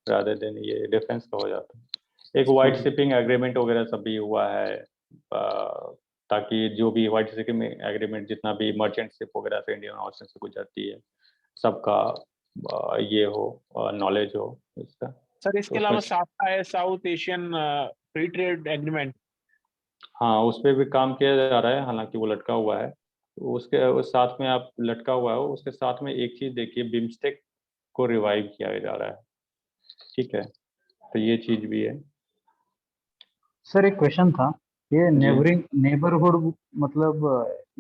रादर देन ये डिफेंस का हो जाता है। एक वाइट शिपिंग एग्रीमेंट वगैरह सब भी हुआ है, ताकि जो भी वाइट शिपिंग एग्रीमेंट जितना भी मर्चेंट शिप वगैरह से इंडियन ओशन से गुजरती है, सबका ये हो, नॉलेज हो इसका। सर तो इसके उसमें अलावा साफा है, south Asian free trade agreement. हाँ, उस पे भी काम किया जा रहा है, हालांकि वो लटका हुआ है। तो उसके उस साथ में आप लटका हुआ है, उसके साथ में एक चीज देखिए, बिम्स्टेक को रिवाइव किया जा रहा है। ठीक है, तो ये चीज भी है। सर एक क्वेश्चन था, ये जी, नेबरहुड मतलब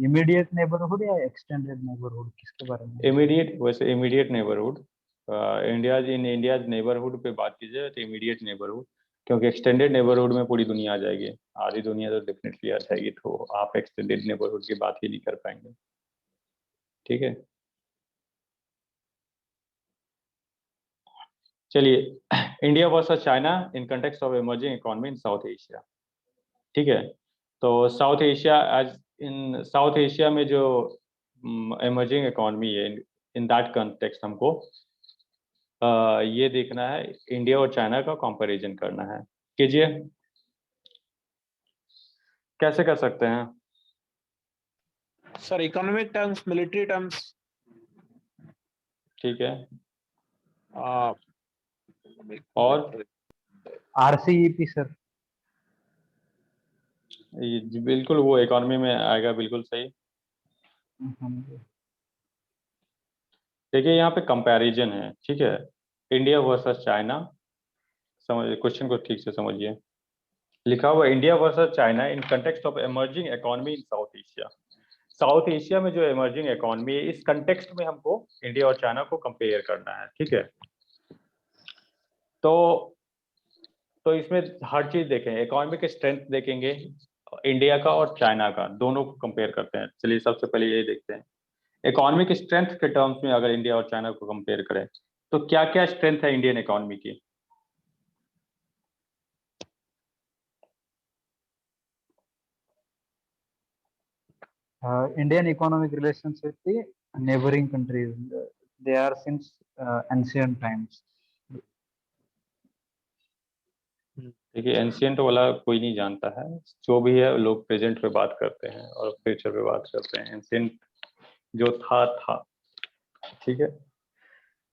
इमीडिएट नेबरहुड या एक्सटेंडेड नेबरहुड, किसके बारे में? इमीडिएट, वैसे इमीडिएट नेबरहुड, इंडियाज नेबरहुड पे बात की जाए तो इमीडिएट नेबरहुड, क्योंकि एक्सटेंडेड नेबरहुड में पूरी दुनिया आ जाएगी, आधी दुनिया तो डेफिनेटली आ जाएगी, तो आप एक्सटेंडेड नेबरहुड की बात ही नहीं कर पाएंगे। ठीक है, चलिए, India versus China in context of emerging economy in South Asia. ठीक है, तो South Asia, as in South Asia में जो इमर्जिंग इकोनॉमी है, इन दैट कंटेक्स्ट हमको ये देखना है, इंडिया और चाइना का कंपैरिजन करना है। कीजिए, कैसे कर सकते हैं? Sir economic terms, military terms, ठीक है, और और आरसीईपी सर। जी बिल्कुल, वो इकोनॉमी में आएगा, बिल्कुल सही। देखिए, यहाँ पे कंपैरिजन है, ठीक है, इंडिया वर्सेस चाइना। समझ, क्वेश्चन को ठीक से समझिए, लिखा हुआ India versus China in context of emerging economy in South Asia. South Asia में जो इमर्जिंग इकोनॉमी है, इस कंटेक्स्ट में हमको इंडिया और चाइना को कंपेयर करना है। ठीक है, तो इसमें हर चीज देखें, इकोनॉमिक स्ट्रेंथ देखेंगे, इंडिया का और चाइना का, दोनों को कंपेयर करते हैं। चलिए, सबसे पहले ये देखते हैं, इकोनॉमिक स्ट्रेंथ के टर्म्स में अगर इंडिया और चाइना को कंपेयर करें, तो क्या क्या स्ट्रेंथ है इंडियन इकोनॉमी की? Indian economic relations with the neighboring countries, they are since ancient times. देखिए, एंशियंट वाला कोई नहीं जानता है, जो भी है लोग प्रेजेंट पे बात करते हैं और फ्यूचर पे बात करते हैं। एंशियंट जो था। ठीक है,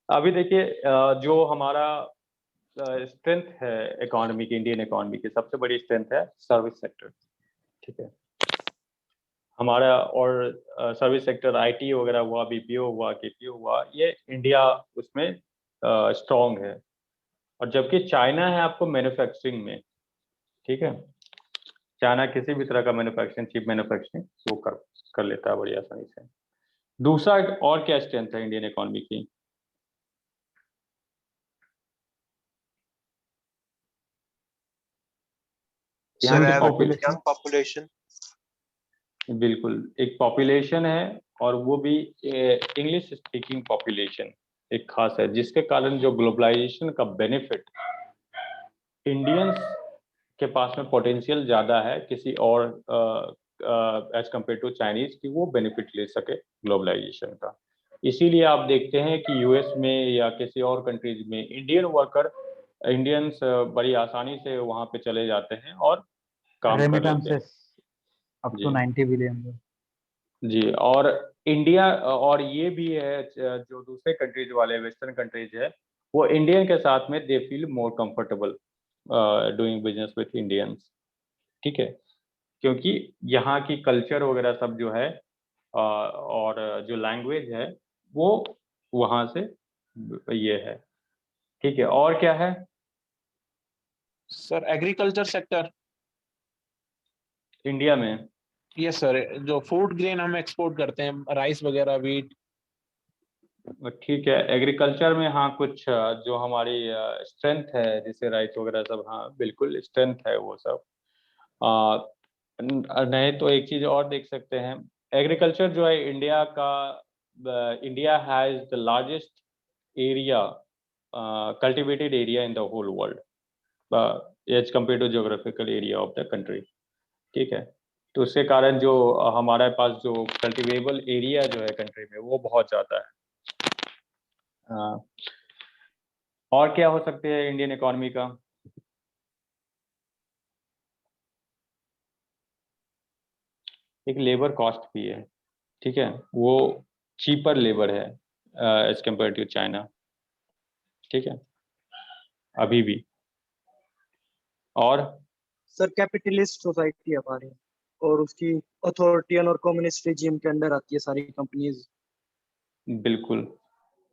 अभी देखिए, जो हमारा स्ट्रेंथ है इकोनॉमी की, इंडियन इकोनॉमी की सबसे बड़ी स्ट्रेंथ है सर्विस सेक्टर। ठीक है, हमारा, और सर्विस सेक्टर, आईटी वगैरह हुआ, बीपीओ हुआ, केपीओ हुआ, ये इंडिया उसमें स्ट्रॉन्ग है। और जबकि चाइना है आपको मैन्युफैक्चरिंग में। ठीक है, चाइना किसी भी तरह का मैन्युफैक्चरिंग, चीप मैन्युफैक्चरिंग वो कर लेता है बड़ी आसानी से। दूसरा, और क्या स्ट्रेंथ है इंडियन इकोनॉमी की? यहाँ सर की एवरेज पॉपुलेशन, यंग पॉपुलेशन। बिल्कुल, एक पॉपुलेशन है, और वो भी इंग्लिश स्पीकिंग पॉपुलेशन एक खास है, जिसके कारण जो ग्लोबलाइजेशन का बेनिफिट इंडियंस के पास में पोटेंशियल ज़्यादा है किसी और एज कम्पेयर टू चाइनीज, की वो बेनिफिट ले सके ग्लोबलाइजेशन का। इसीलिए आप देखते हैं कि यूएस में या किसी और कंट्रीज में इंडियंस बड़ी आसानी से वहाँ पे चले जाते हैं और काम कर लेते हैं। Remittances up to ji 90 billion. जी, और इंडिया, और ये भी है, जो दूसरे कंट्रीज वाले वेस्टर्न कंट्रीज है, वो इंडियन के साथ में they feel more comfortable doing business with Indians. ठीक है, क्योंकि यहाँ की कल्चर वगैरह सब जो है, और जो लैंग्वेज है, वो वहाँ से ये है। ठीक है, और क्या है? Sir agriculture sector. इंडिया में, यस सर, जो फूड ग्रेन हम एक्सपोर्ट करते हैं, राइस वगैरह, वीट। ठीक है, एग्रीकल्चर में हाँ, कुछ जो हमारी स्ट्रेंथ है, जैसे राइस वगैरह सब, हाँ बिल्कुल स्ट्रेंथ है वो सब। नहीं तो एक चीज और देख सकते हैं, एग्रीकल्चर जो है इंडिया का, India has the largest area, cultivated area in the whole world. As compare to geographical area of the country, ठीक है। तो उसके कारण जो हमारे पास जो कल्टिवेबल एरिया जो है कंट्री में वो बहुत ज़्यादा है। और क्या हो सकते हैं इंडियन इकोनॉमी का? एक लेबर कॉस्ट भी है, ठीक है, वो चीपर लेबर है एज कम्पेयर टू चाइना, ठीक है, अभी भी। और सर कैपिटलिस्ट सोसाइटी है हमारी, और उसकी अथॉरिटियन और कम्युनिस्ट रिजीम के अंडर आती है सारी कंपनीज। बिल्कुल,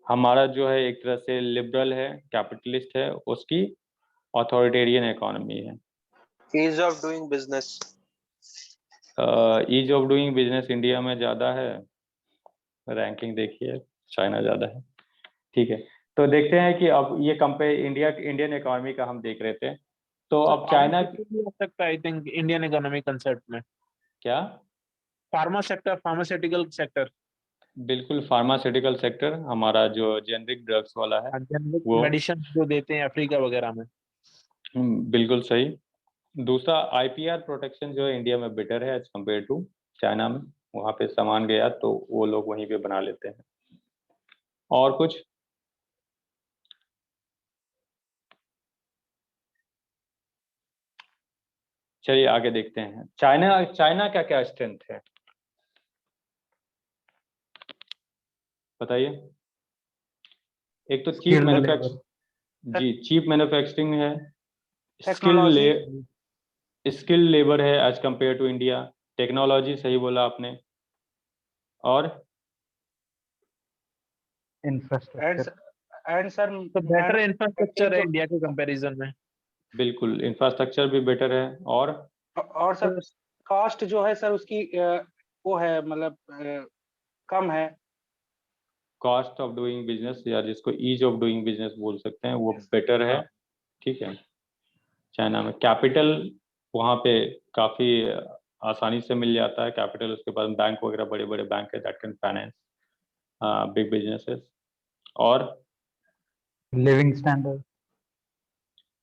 हमारा जो है एक तरह से लिबरल है, कैपिटलिस्ट है, उसकी अथॉरिटेरियन इकोनॉमी है। Ease of doing business. Ease of doing business India में ज़्यादा है, रैंकिंग देखिए चाइना ज़्यादा है, ठीक है। तो देखते हैं कि अब ये कंपेयर इंडियन इकोनॉमी का हम देख रहे थे, तो अब चाइना आ सकता है I think Indian economy concept में। क्या? फार्मा सेक्टर, फार्मास्यूटिकल सेक्टर, बिल्कुल, फार्मास्यूटिकल सेक्टर हमारा जो जेनरिक ड्रग्स वाला है वो मेडिसिन जो देते हैं अफ्रीका वगैरह में। बिल्कुल सही। दूसरा आईपीआर प्रोटेक्शन जो है इंडिया में बेटर है एज कम्पेयर टू चाइना में, वहाँ पे सामान गया तो वो लोग वहीं पे बना लेते हैं। और कुछ? चलिए आगे देखते हैं, चाइना चाइना का क्या स्ट्रेंथ है बताइए। एक तो चीप मैन्युफैक्चर, जी चीप मैन्युफैक्चरिंग है, टेक्नोलॉजी, स्किल लेबर है as compare to India, technology सही बोला आपने, और इंफ्रास्ट्रक्चर। एंड सर तो बेटर इंफ्रास्ट्रक्चर है जो इंडिया के कंपैरिजन में। बिल्कुल इंफ्रास्ट्रक्चर भी बेटर है। और सर कॉस्ट जो है सर उसकी वो है मतलब कम है। कॉस्ट ऑफ डूइंग बिजनेस या जिसको ईज ऑफ डूइंग बिजनेस बोल सकते हैं वो बेटर है, ठीक है। चाइना में कैपिटल वहाँ पे काफ़ी आसानी से मिल जाता है कैपिटल, उसके पास बैंक वगैरह बड़े बड़े बैंक है that can finance big businesses. और लिविंग स्टैंडर्ड।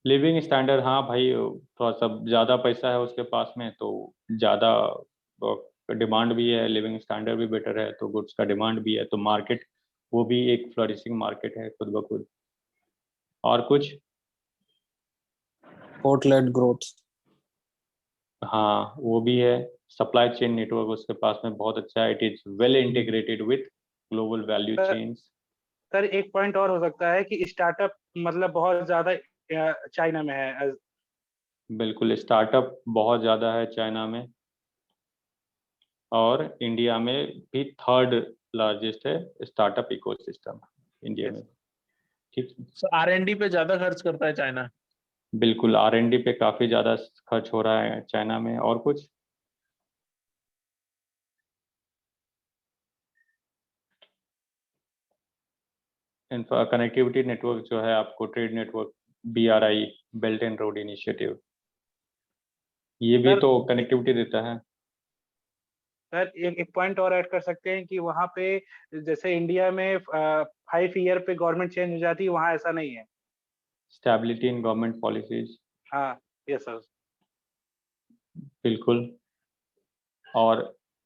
लिविंग स्टैंडर्ड, हाँ भाई थोड़ा सा ज़्यादा पैसा है उसके पास में तो ज़्यादा डिमांड भी है, लिविंग स्टैंडर्ड भी बेटर है तो गुड्स का डिमांड भी है, तो मार्केट वो भी एक फ्लरिशिंग मार्केट है खुद ब खुद। और कुछ? Port led growth. हाँ वो भी है, सप्लाई चेन नेटवर्क उसके पास में बहुत अच्छा है, it is well integrated with global value chains. Sir एक पॉइंट और हो सकता है कि स्टार्टअप मतलब बहुत ज्यादा चाइना में है। बिल्कुल, स्टार्टअप बहुत ज़्यादा है चाइना में, और इंडिया में भी थर्ड लार्जेस्ट है स्टार्टअप इकोसिस्टम इंडिया में, ठीक। R&D पे ज्यादा खर्च करता है चाइना। बिल्कुल, R&D पे काफ़ी ज़्यादा खर्च हो रहा है चाइना में। और कुछ? कनेक्टिविटी नेटवर्क जो है आपको trade network, BRI belt and road initiative, ये भी सर तो कनेक्टिविटी देता है। सर एक पॉइंट और ऐड कर सकते हैं कि वहाँ पे जैसे इंडिया में 5 ईयर पे गवर्नमेंट चेंज हो जाती है, वहाँ ऐसा नहीं है। स्टेबिलिटी इन गवर्नमेंट पॉलिसीज, हाँ यस सर। बिल्कुल। और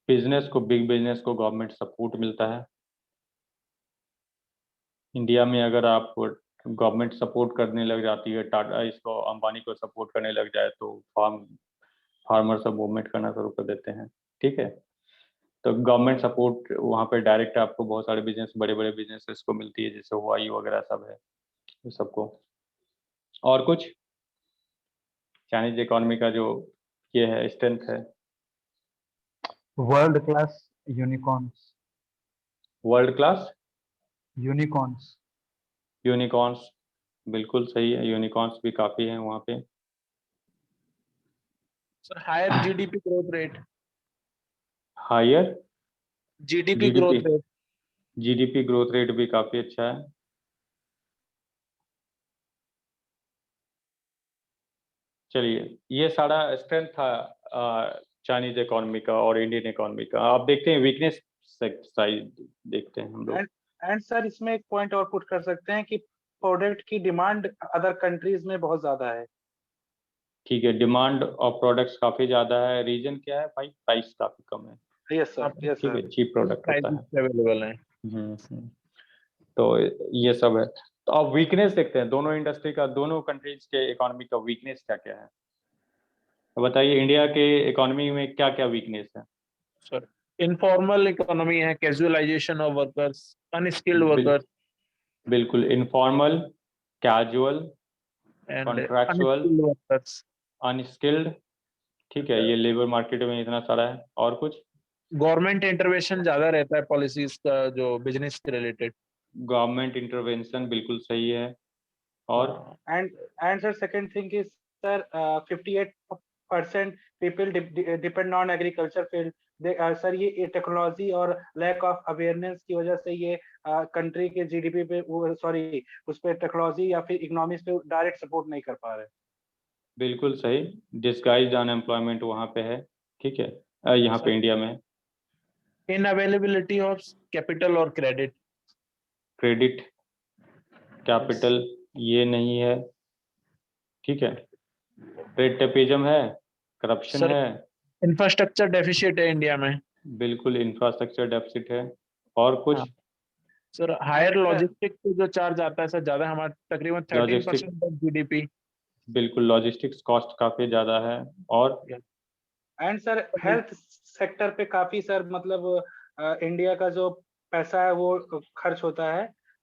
बिजनेस को, बिग बिजनेस को गवर्नमेंट सपोर्ट मिलता है। इंडिया में अगर आप गवर्नमेंट सपोर्ट करने लग जाती है, टाटा इसको अंबानी को सपोर्ट करने लग जाए तो फार्मर सब मूवमेंट करना शुरू कर देते हैं, ठीक है। तो गवर्नमेंट सपोर्ट वहाँ पे डायरेक्ट आपको बहुत सारे बिजनेस, बड़े बड़े बिजनेसेस को मिलती है, जैसे हुआई वगैरह सब है सबको। और कुछ? चाइनीज इकोनॉमी का जो ये है स्ट्रेंथ है, world class unicorns. World class unicorns. Unicorns, बिल्कुल सही है, यूनिकॉर्न्स भी काफ़ी हैं वहाँ पे। Sir higher GDP growth rate, higher GDP GDP, growth rate. GDP growth rate भी काफ़ी अच्छा है। चलिए, ये सारा स्ट्रेंथ था चाइनीज इकोनॉमी का और इंडियन इकोनॉमी का। अब देखते हैं वीकनेस साइड, देखते हैं हम लोग। एंड सर इसमें एक पॉइंट और पुट कर सकते हैं कि प्रोडक्ट की डिमांड अदर कंट्रीज में बहुत ज्यादा है। ठीक है, डिमांड ऑफ प्रोडक्ट्स काफी ज्यादा है, रीजन क्या है भाई, प्राइस काफी कम है, यस सर, यस ठीक सर। है, चीप प्रोडक्ट होता है। अवेलेबल है। हम्म। तो ये सब है। तो अब वीकनेस देखते हैं दोनों इंडस्ट्री का, दोनों कंट्रीज के इकोनॉमी का वीकनेस क्या क्या है। तो बताइए इंडिया के इकोनॉमी में क्या क्या वीकनेस है। सर इनफॉर्मल इकोनॉमी है, casualisation of workers, unskilled bill, workers बिल्कुल informal, casual, and contractual, unskilled workers. Unskilled, ठीक है, ये लेबर मार्केट में इतना सारा है। और कुछ, गवर्नमेंट इंटरवेंशन ज्यादा रहता है पॉलिसीज का जो बिजनेस से रिलेटेड। गवर्नमेंट इंटरवेंशन बिल्कुल सही है। और And sir, second thing is sir, 58% people depend on agriculture field. Sir ये टेक्नोलॉजी और लैक ऑफ अवेयरनेस की वजह से ये कंट्री के जीडीपी पे, सॉरी, उस पे टेक्नोलॉजी या फिर इकोनॉमिक्स पे डायरेक्ट सपोर्ट नहीं कर पा रहे। बिल्कुल सही, डिस्गाइज्ड अनएम्प्लॉयमेंट वहाँ पे है, ठीक है, यहाँ पे इंडिया में। इन अवेलेबिलिटी ऑफ कैपिटल और क्रेडिट। क्रेडिट, कैपिटल ये नहीं है, ठीक है, रेड टेपिज्म है, करप्शन सर है, इंफ्रास्ट्रक्चर डेफिशिट है इंडिया में। बिल्कुल इंफ्रास्ट्रक्चर डेफिसिट है। और कुछ, हाँ। सर हायर sir, लॉजिस्टिक पे जो चार्ज आता है सर ज्यादा, हमारा तकरीबन 13% ऑफ जीडीपी। बिल्कुल लॉजिस्टिक्स कॉस्ट काफी ज्यादा है। और एंड सर हेल्थ सेक्टर पे काफी सर, मतलब इंडिया का जो पैसा है वो खर्च होता है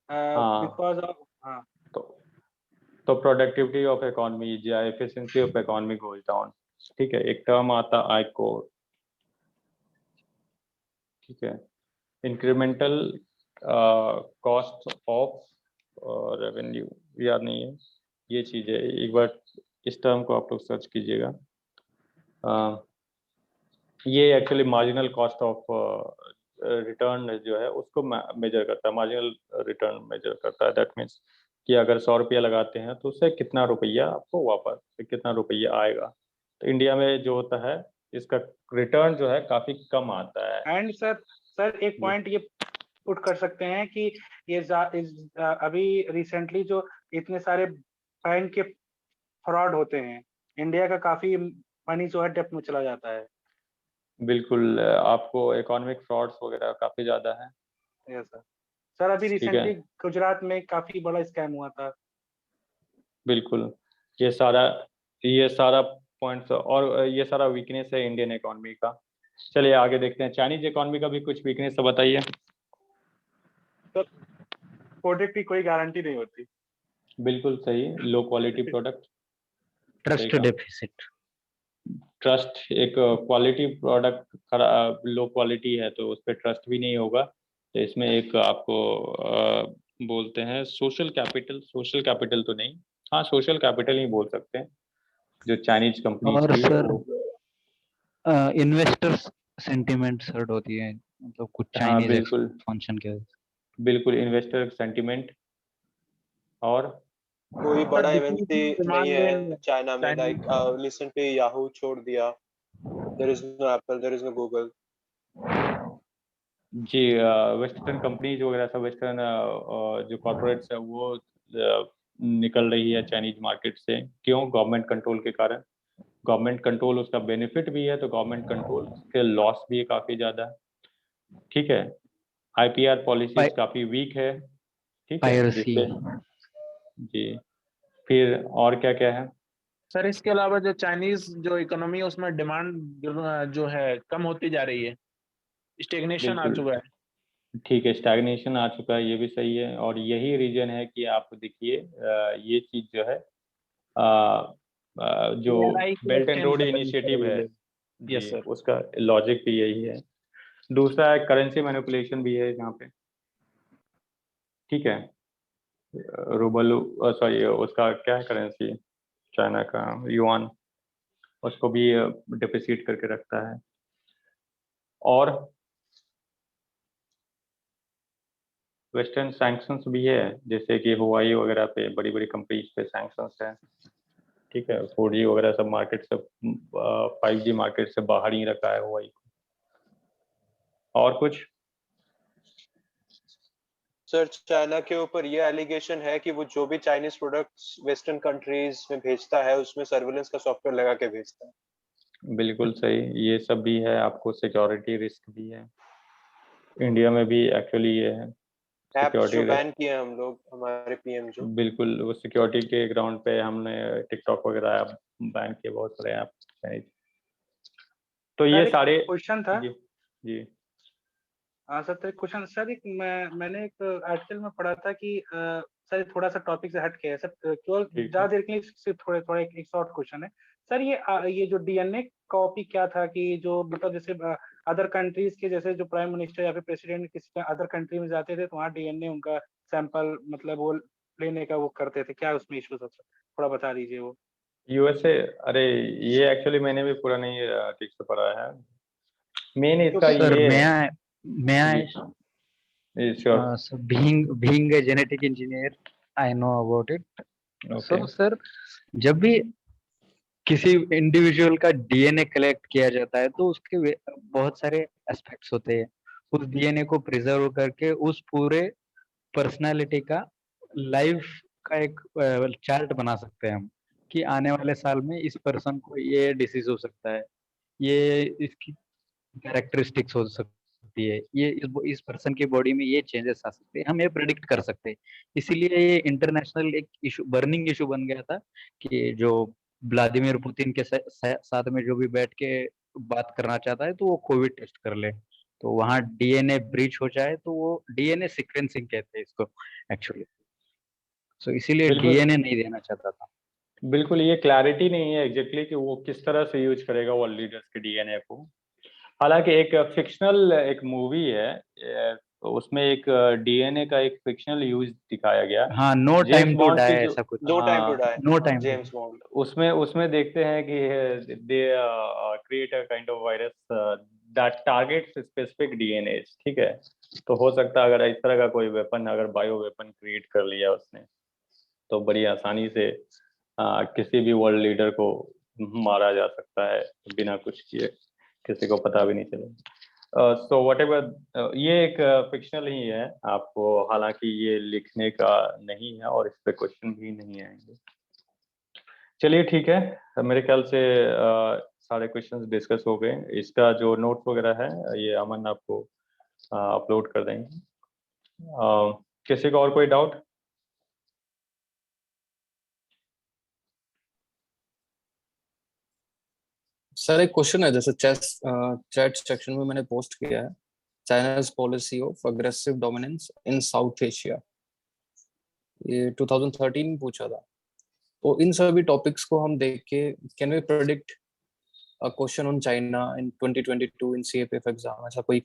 हाँ, बिकॉज ऑफ, हाँ। तो प्रोडक्टिविटी ऑफ इकोनॉमी या efficiency of economy goes down, ठीक है, एक टर्म आता है आईकोर, ठीक है, इंक्रीमेंटल कॉस्ट ऑफ रेवेन्यू, याद नहीं है ये चीज है, एक बार इस टर्म को आप लोग सर्च कीजिएगा। ये actually marginal cost of return जो है उसको मेजर करता है, मार्जिनल रिटर्न मेजर करता है। दैट मीन्स कि अगर 100 रुपया लगाते हैं तो उससे कितना रुपया आपको वापस, कितना रुपया आएगा। तो इंडिया में जो होता है इसका रिटर्न जो है काफी कम आता है। एंड सर एक पॉइंट ये पुट कर सकते हैं कि ये अभी रिसेंटली जो इतने सारे बैंक के फ्रॉड होते हैं, इंडिया का काफी मनी जो है डेप्थ में चला जाता है। बिल्कुल, आपको इकोनॉमिक फ्रॉड्स वगैरह काफी ज्यादा है। Yes sir. सर अभी ठीक है, रिसेंटली गुजरात में काफी बड़ा स्कैम हुआ था। बिल्कुल, ये सारा पॉइंट्स और ये सारा वीकनेस है इंडियन इकोनॉमी का। चलिए आगे देखते हैं, चाइनीज इकोनॉमी का भी कुछ वीकनेस तो बताइए। सर प्रोडक्ट की कोई गारंटी नहीं होती। बिल्कुल सही, low quality product, trust deficit. Trust, एक क्वालिटी प्रोडक्ट लो क्वालिटी है तो उस पर ट्रस्ट भी नहीं होगा। तो इसमें एक आपको बोलते हैं सोशल कैपिटल तो नहीं, हाँ सोशल कैपिटल ही बोल सकते हैं जो चाइनीज कंपनीज और की है सर वो। इन्वेस्टर्स सेंटिमेंट्स हर्ट होती है, मतलब कुछ हाँ चाइनीज बिल्कुल, एक्सपेंशन के वजह से। बिल्कुल इन्वेस्टर सेंटिमेंट। और कोई सर बड़ा एमएनसी डिक्रीजिंग नहीं डिमांड इन है चाइना में, लाइक चाइनीज। रिसेंटली याहू छोड़ दिया, there is no Apple, there is no Google. जी, वेस्टर्न कंपनीज वगैरह सब, वेस्टर्न जो कॉर्पोरेट्स है वो निकल रही है चाइनीज मार्केट से। क्यों? गवर्नमेंट कंट्रोल के कारण। गवर्नमेंट कंट्रोल उसका बेनिफिट भी है, तो गवर्नमेंट कंट्रोल के लॉस भी है काफ़ी ज़्यादा, ठीक है। आईपीआर पॉलिसीज काफ़ी वीक है, ठीक है, पायरेसी। जिससे जी। फिर और क्या क्या है? सर इसके अलावा जो चाइनीज जो इकोनॉमी है उसमें डिमांड जो है कम होती जा रही है, स्टेग्नेशन आ बिल्कुल चुका है। ठीक है, स्टैग्नेशन आ चुका है, ये भी सही है। और यही रीजन है कि आप देखिए ये चीज़ जो है जो एआरआई की बेल्ट एंड एक्सचेंज रोड करनी इनिशिएटिव है चाहिए। जी, यस सर। उसका लॉजिक भी यही है। दूसरा करेंसी मैनिपुलेशन भी है यहाँ पे, ठीक है, रूबल, सॉरी उसका क्या है करेंसी, चाइना का युआन, उसको भी डिप्रिसिएट करके रखता है। और वेस्टर्न सैंक्शंस भी है, जैसे कि हुआई वगैरह पे, बड़ी बड़ी कंपनीज पे सैंक्शंस है, ठीक है, 4G वगैरह सब मार्केट से 5G मार्केट से बाहर ही रखा है हुआई को। और कुछ? सर चाइना के ऊपर ये एलिगेशन है कि वो जो भी चाइनीज प्रोडक्ट्स वेस्टर्न कंट्रीज में भेजता है उसमें सर्विलेंस का सॉफ्टवेयर लगा के भेजता है। बिल्कुल सही, ये सब भी है, आपको सिक्योरिटी रिस्क भी है, इंडिया में भी एक्चुअली ये है एप्स जो सिक्योरिटी रिस्क। बैन किए हैं हम लोग, हमारे पीएम जो। बिल्कुल, वो सिक्योरिटी के ग्राउंड पे हमने टिकटॉक वगैरह ऐप बैन किए, बहुत सारे ऐप। तो ये सर एक सारे क्वेश्चन था। जी जी हाँ सर, तो एक क्वेश्चन सर, एक मैंने एक आर्टिकल में पढ़ा था कि सर थोड़ा सा टॉपिक से हट के है सर, केवल ठीक है। ज्यादा देर के लिए सिर्फ थोड़े थोड़े एक शॉर्ट क्वेश्चन है सर। ये जो डीएनए कॉपी क्या था कि जो मतलब जैसे अदर कंट्रीज के जैसे जो प्राइम मिनिस्टर या फिर प्रेसिडेंट किसी अदर कंट्री में जाते थे तो वहाँ डीएनए उनका सैंपल मतलब वो लेने का वो करते थे, क्या उसमें इशू था सर, थोड़ा बता दीजिए वो। यूएसए, अरे ये एक्चुअली मैंने भी पूरा नहीं ठीक से पढ़ा है, मेन इसका क्योंकि Sir, ये may है। I may I sure. so being a genetic engineer, I know about it. Okay. So sir, जब भी किसी इंडिविजुअल का डीएनए कलेक्ट किया जाता है तो उसके बहुत सारे एस्पेक्ट्स होते हैं। उस डीएनए को प्रिजर्व करके उस पूरे पर्सनालिटी का लाइफ का एक चार्ट बना सकते हैं हम, कि आने वाले साल में इस पर्सन को ये डिसीज हो सकता है, ये इसकी कैरेक्टरिस्टिक्स हो सकती है, ये इस पर्सन की बॉडी में ये चेंजेस आ सकते हैं, हम ये प्रिडिक्ट कर सकते हैं। इसीलिए ये इंटरनेशनल एक इशू, बर्निंग इशू बन गया था कि जो व्लादिमीर पुतिन के साथ में जो भी बैठ के बात करना चाहता है तो वो कोविड टेस्ट कर ले, तो वहाँ डीएनए ब्रीच हो जाए, तो वो डीएनए सीक्वेंसिंग कहते हैं इसको एक्चुअली। सो इसीलिए बिल्कुल डीएनए नहीं देना चाहता था। बिल्कुल, ये क्लैरिटी नहीं है एग्जैक्टली कि वो किस तरह से यूज करेगा वर्ल्ड लीडर्स के डीएनए को। हालांकि एक फिक्शनल एक मूवी है, तो उसमें एक डीएनए का एक फिक्शनल यूज दिखाया गया, हाँ, no James time to Bond की डाई जो। ऐसा कुछ। नो टाइम टू हाँ, die, no time James Bond. उसमें उसमें देखते हैं कि they create a kind of virus that targets specific DNA, ठीक है। तो हो सकता है अगर इस तरह का कोई वेपन, अगर बायो वेपन क्रिएट कर लिया उसने, तो बड़ी आसानी से किसी भी वर्ल्ड लीडर को मारा जा सकता है बिना कुछ किए, किसी को पता भी नहीं चलेगा। सो वट एवर, ये एक फिक्शनल ही है आपको, हालांकि ये लिखने का नहीं है और इस पे क्वेश्चन भी नहीं आएंगे। चलिए ठीक है, मेरे ख्याल से सारे क्वेश्चंस डिस्कस हो गए, इसका जो नोट्स वगैरह है ये अमन आपको अपलोड कर देंगे। किसी को और कोई डाउट? सर एक क्वेश्चन है, जैसे चैट सेक्शन में मैंने पोस्ट किया है, चाइना's policy of aggressive dominance in South Asia, ये 2013 में पूछा था। तो इन सभी टॉपिक्स को हम देख के can we predict a question on China in 2022 in CAPF exam, ऐसा कोई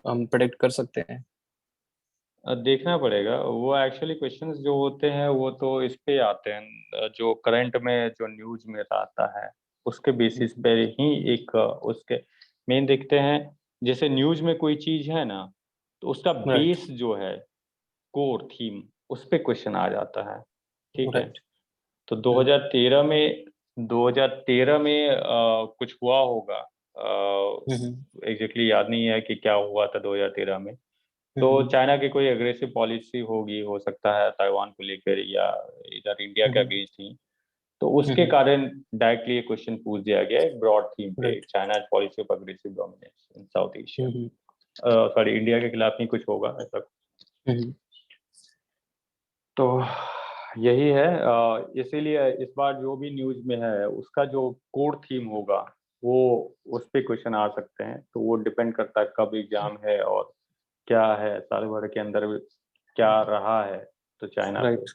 हम प्रेडिक्ट कर सकते हैं? देखना पड़ेगा, वो एक्चुअली क्वेश्चंस जो होते हैं वो तो इस पे आते हैं, जो करंट में जो न्यूज में आता है उसके बेसिस पे ही एक उसके मेन देखते हैं। जैसे न्यूज में कोई चीज है ना, तो उसका राइट, बेस जो है, कोर थीम, उस पे क्वेश्चन आ जाता है, ठीक है। राइट। तो 2013 में कुछ हुआ होगा, एग्जैक्टली याद नहीं है कि क्या हुआ था 2013 में। तो चाइना की कोई अग्रेसिव पॉलिसी होगी, हो सकता है ताइवान को लेकर या इधर इंडिया के अगेंस्ट ही, तो उसके कारण डायरेक्टली ये क्वेश्चन पूछ दिया गया है ब्रॉड थीम पे, right. China policy of aggressive dominance in South Asia. Sorry, India के खिलाफ नहीं कुछ होगा ऐसा। तो यही है, इसीलिए इस बार जो भी न्यूज में है उसका जो कोर थीम होगा वो उस पे क्वेश्चन आ सकते हैं, तो वो डिपेंड करता है कब एग्जाम है और क्या है साल भर के अंदर क्या रहा है, तो चाइना पे राइट।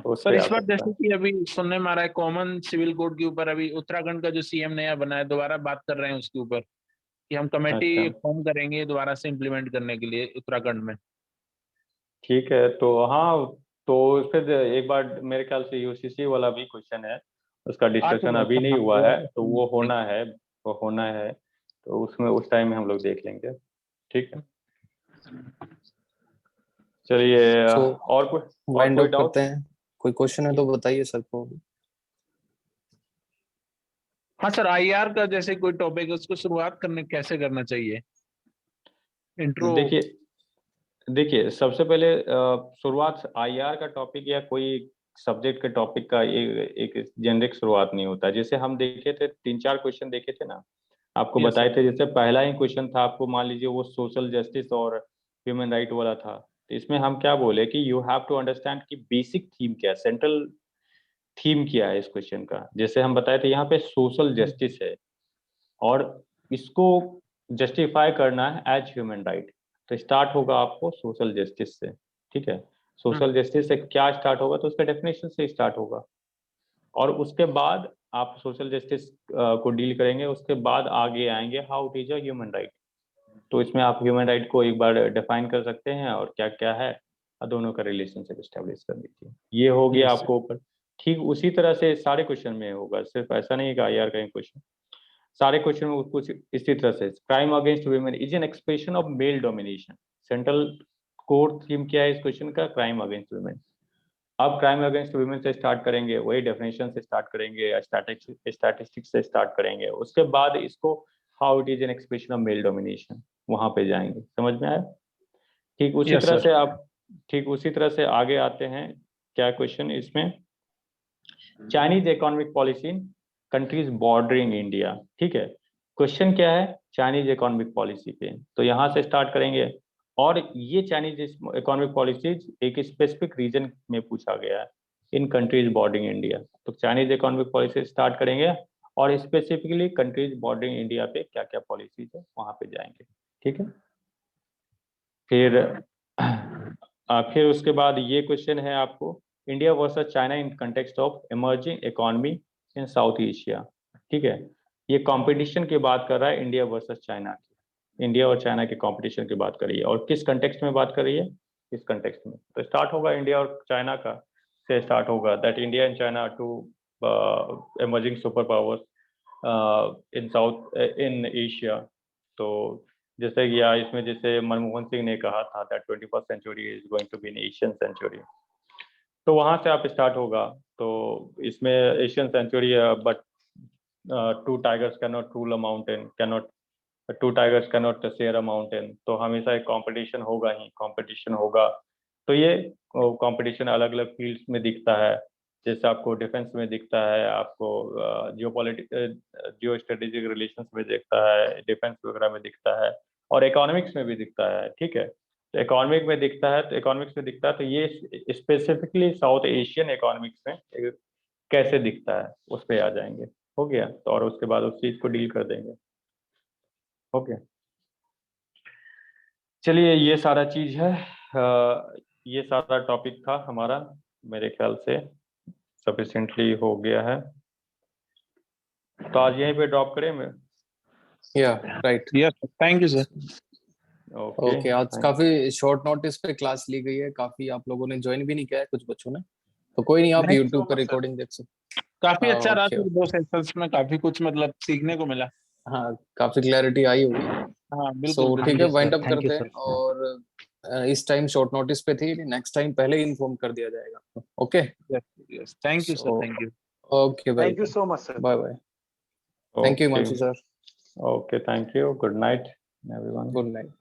उस सर पे इस आ बार सकता जैसे है। कि अभी सुनने में आ रहा है कॉमन सिविल कोड के ऊपर अभी उत्तराखंड का जो सीएम नया बना है दोबारा बात कर रहे हैं उसके ऊपर कि हम अच्छा, कमेटी फॉर्म करेंगे दोबारा से इम्प्लीमेंट करने के लिए उत्तराखंड में। ठीक है, तो हाँ, तो फिर एक बार मेरे ख्याल से यूसीसी वाला भी क्वेश्चन है, उसका आ डिस्कशन चुका है अभी सर, नहीं हाँ, हुआ है, तो वो दोबारा होना है, वो होना है, तो उसमें उस टाइम में हम लोग देख लेंगे, ठीक है। चलिए, सो और वाइंड कोई अप डाउट? करते हैं, कोई क्वेश्चन है तो बताइए सर को। हाँ सर, आईआर का जैसे कोई टॉपिक है उसको शुरुआत करने कैसे करना चाहिए, इंट्रो। देखिए, देखिए सबसे पहले शुरुआत आईआर का टॉपिक या कोई सब्जेक्ट के टॉपिक का एक जेनरिक शुरुआत नहीं होता। जैसे हम देखे थे 3-4 क्वेश्चन देखे थे ना, आपको Yes, बताए थे। जैसे पहला ही क्वेश्चन था, आपको मान लीजिए वो सोशल जस्टिस और ह्यूमन राइट वाला था। तो इसमें हम क्या बोले कि यू हैव टू अंडरस्टैंड कि बेसिक थीम क्या है, सेंट्रल थीम क्या है इस क्वेश्चन का। जैसे हम बताए थे यहाँ पे सोशल जस्टिस है और इसको जस्टिफाई करना है एज ह्यूमन राइट। तो स्टार्ट होगा आपको सोशल जस्टिस से, ठीक है। सोशल जस्टिस से क्या स्टार्ट होगा, तो उसका डेफिनेशन से स्टार्ट होगा और उसके बाद आप सोशल जस्टिस को डील करेंगे। उसके बाद आगे आएंगे how it is a human right. तो इसमें आप ह्यूमन राइट को एक बार डिफाइन कर सकते हैं और क्या क्या है, और दोनों का रिलेशनशिप स्टैब्लिश कर दीजिए। ये हो गया Yes, आपको ऊपर। ठीक उसी तरह से सारे क्वेश्चन में होगा, सिर्फ ऐसा नहीं है कि आईआर का क्वेश्चन, सारे क्वेश्चन में कुछ इसी तरह से। Crime against women is an expression of male domination. Central core theme क्या है इस क्वेश्चन का, क्राइम अगेंस्ट वुमेन। अब क्राइम अगेंस्ट वुमेन से स्टार्ट करेंगे, वही डेफिनेशन से स्टार्ट करेंगे, स्टैटिस्टिक्स से स्टार्ट करेंगे। उसके बाद इसको how it is an expression of male domination, वहां पे जाएंगे। समझ में आया? ठीक उसी yes, तरह sir. से आप, ठीक उसी तरह से आगे आते हैं। क्या क्वेश्चन इसमें, चाइनीज इकोनॉमिक पॉलिसी इन कंट्रीज बॉर्डरिंग इंडिया। ठीक है, क्वेश्चन क्या है, चाइनीज इकोनॉमिक पॉलिसी पे। तो यहाँ से स्टार्ट करेंगे और ये चाइनीज इकोनॉमिक पॉलिसीज एक स्पेसिफिक रीजन में पूछा गया है, इन कंट्रीज बॉर्डरिंग इंडिया। तो चाइनीज इकोनॉमिक पॉलिसी स्टार्ट करेंगे और स्पेसिफिकली कंट्रीज बॉर्डरिंग इंडिया पे क्या क्या पॉलिसीज है वहां पे जाएंगे। ठीक है, फिर फिर उसके बाद ये क्वेश्चन है आपको, India versus China in context of emerging economy in South Asia. ठीक है, ये कंपटीशन की बात कर रहा है, इंडिया वर्सेस चाइना की, इंडिया और चाइना के कंपटीशन की बात कर रही है। और किस कंटेक्स्ट में बात कर रही है, किस कंटेक्स्ट में। तो स्टार्ट होगा इंडिया और चाइना का, से स्टार्ट होगा that India and China two emerging super powers in South in Asia. तो जैसे कि इसमें जैसे मनमोहन सिंह ने कहा था that 21st century is going to be an Asian century. तो वहां से आप स्टार्ट होगा। तो इसमें Asian century, but two tigers can not rule a mountain, can not, two tigers can not share a mountain. तो हमेशा एक कंपटीशन होगा ही, कंपटीशन होगा। तो ये कंपटीशन अलग अलग फील्ड्स में दिखता है। जैसे आपको डिफेंस में दिखता है, आपको जियो स्ट्रेटेजिक रिलेशंस में दिखता है, डिफेंस वगैरह में दिखता है, और इकोनॉमिक्स में भी दिखता है। ठीक है, तो इकोनॉमिक में दिखता है, तो इकोनॉमिक्स में दिखता है, तो ये स्पेसिफिकली साउथ एशियन इकोनॉमिक्स में कैसे दिखता है उस पर आ जाएंगे। हो गया, तो और उसके बाद उस चीज को डील कर देंगे। ओके, चलिए ये सारा चीज है, ये सारा टॉपिक था हमारा, मेरे ख्याल से सफिशिएंटली हो गया है। तो आज यहीं पे ड्रॉप करें मैं। या right. Yes, sir. Thank you, sir. Okay, okay, आज काफी शॉर्ट नोटिस पे क्लास ली गई है, काफी आप लोगों ने ज्वाइन भी नहीं किया है, कुछ बच्चों ने। तो कोई नहीं, आप Thank you यूट्यूब so पर much, sir. रिकॉर्डिंग देख सकते। काफी अच्छा रहा ओके, सर, 2 सेशंस में काफी कुछ मतलब सीखने को मिला। हाँ काफी क्लैरिटी आई होगी। हाँ, बिल्कुल सो ठीक बिल्कुल। है, yes sir, wind up thank you करते हैं। sir. और इस टाइम शॉर्ट नोटिस पे थी, नेक्स्ट टाइम पहले ही इन्फॉर्म कर दिया जाएगा। Okay, yes yes, thank you sir, so thank you. Okay, Thank you welcome, so much, sir. Bye bye. Thank you okay, Himanshu sir, okay, thank you, good night everyone. Good night.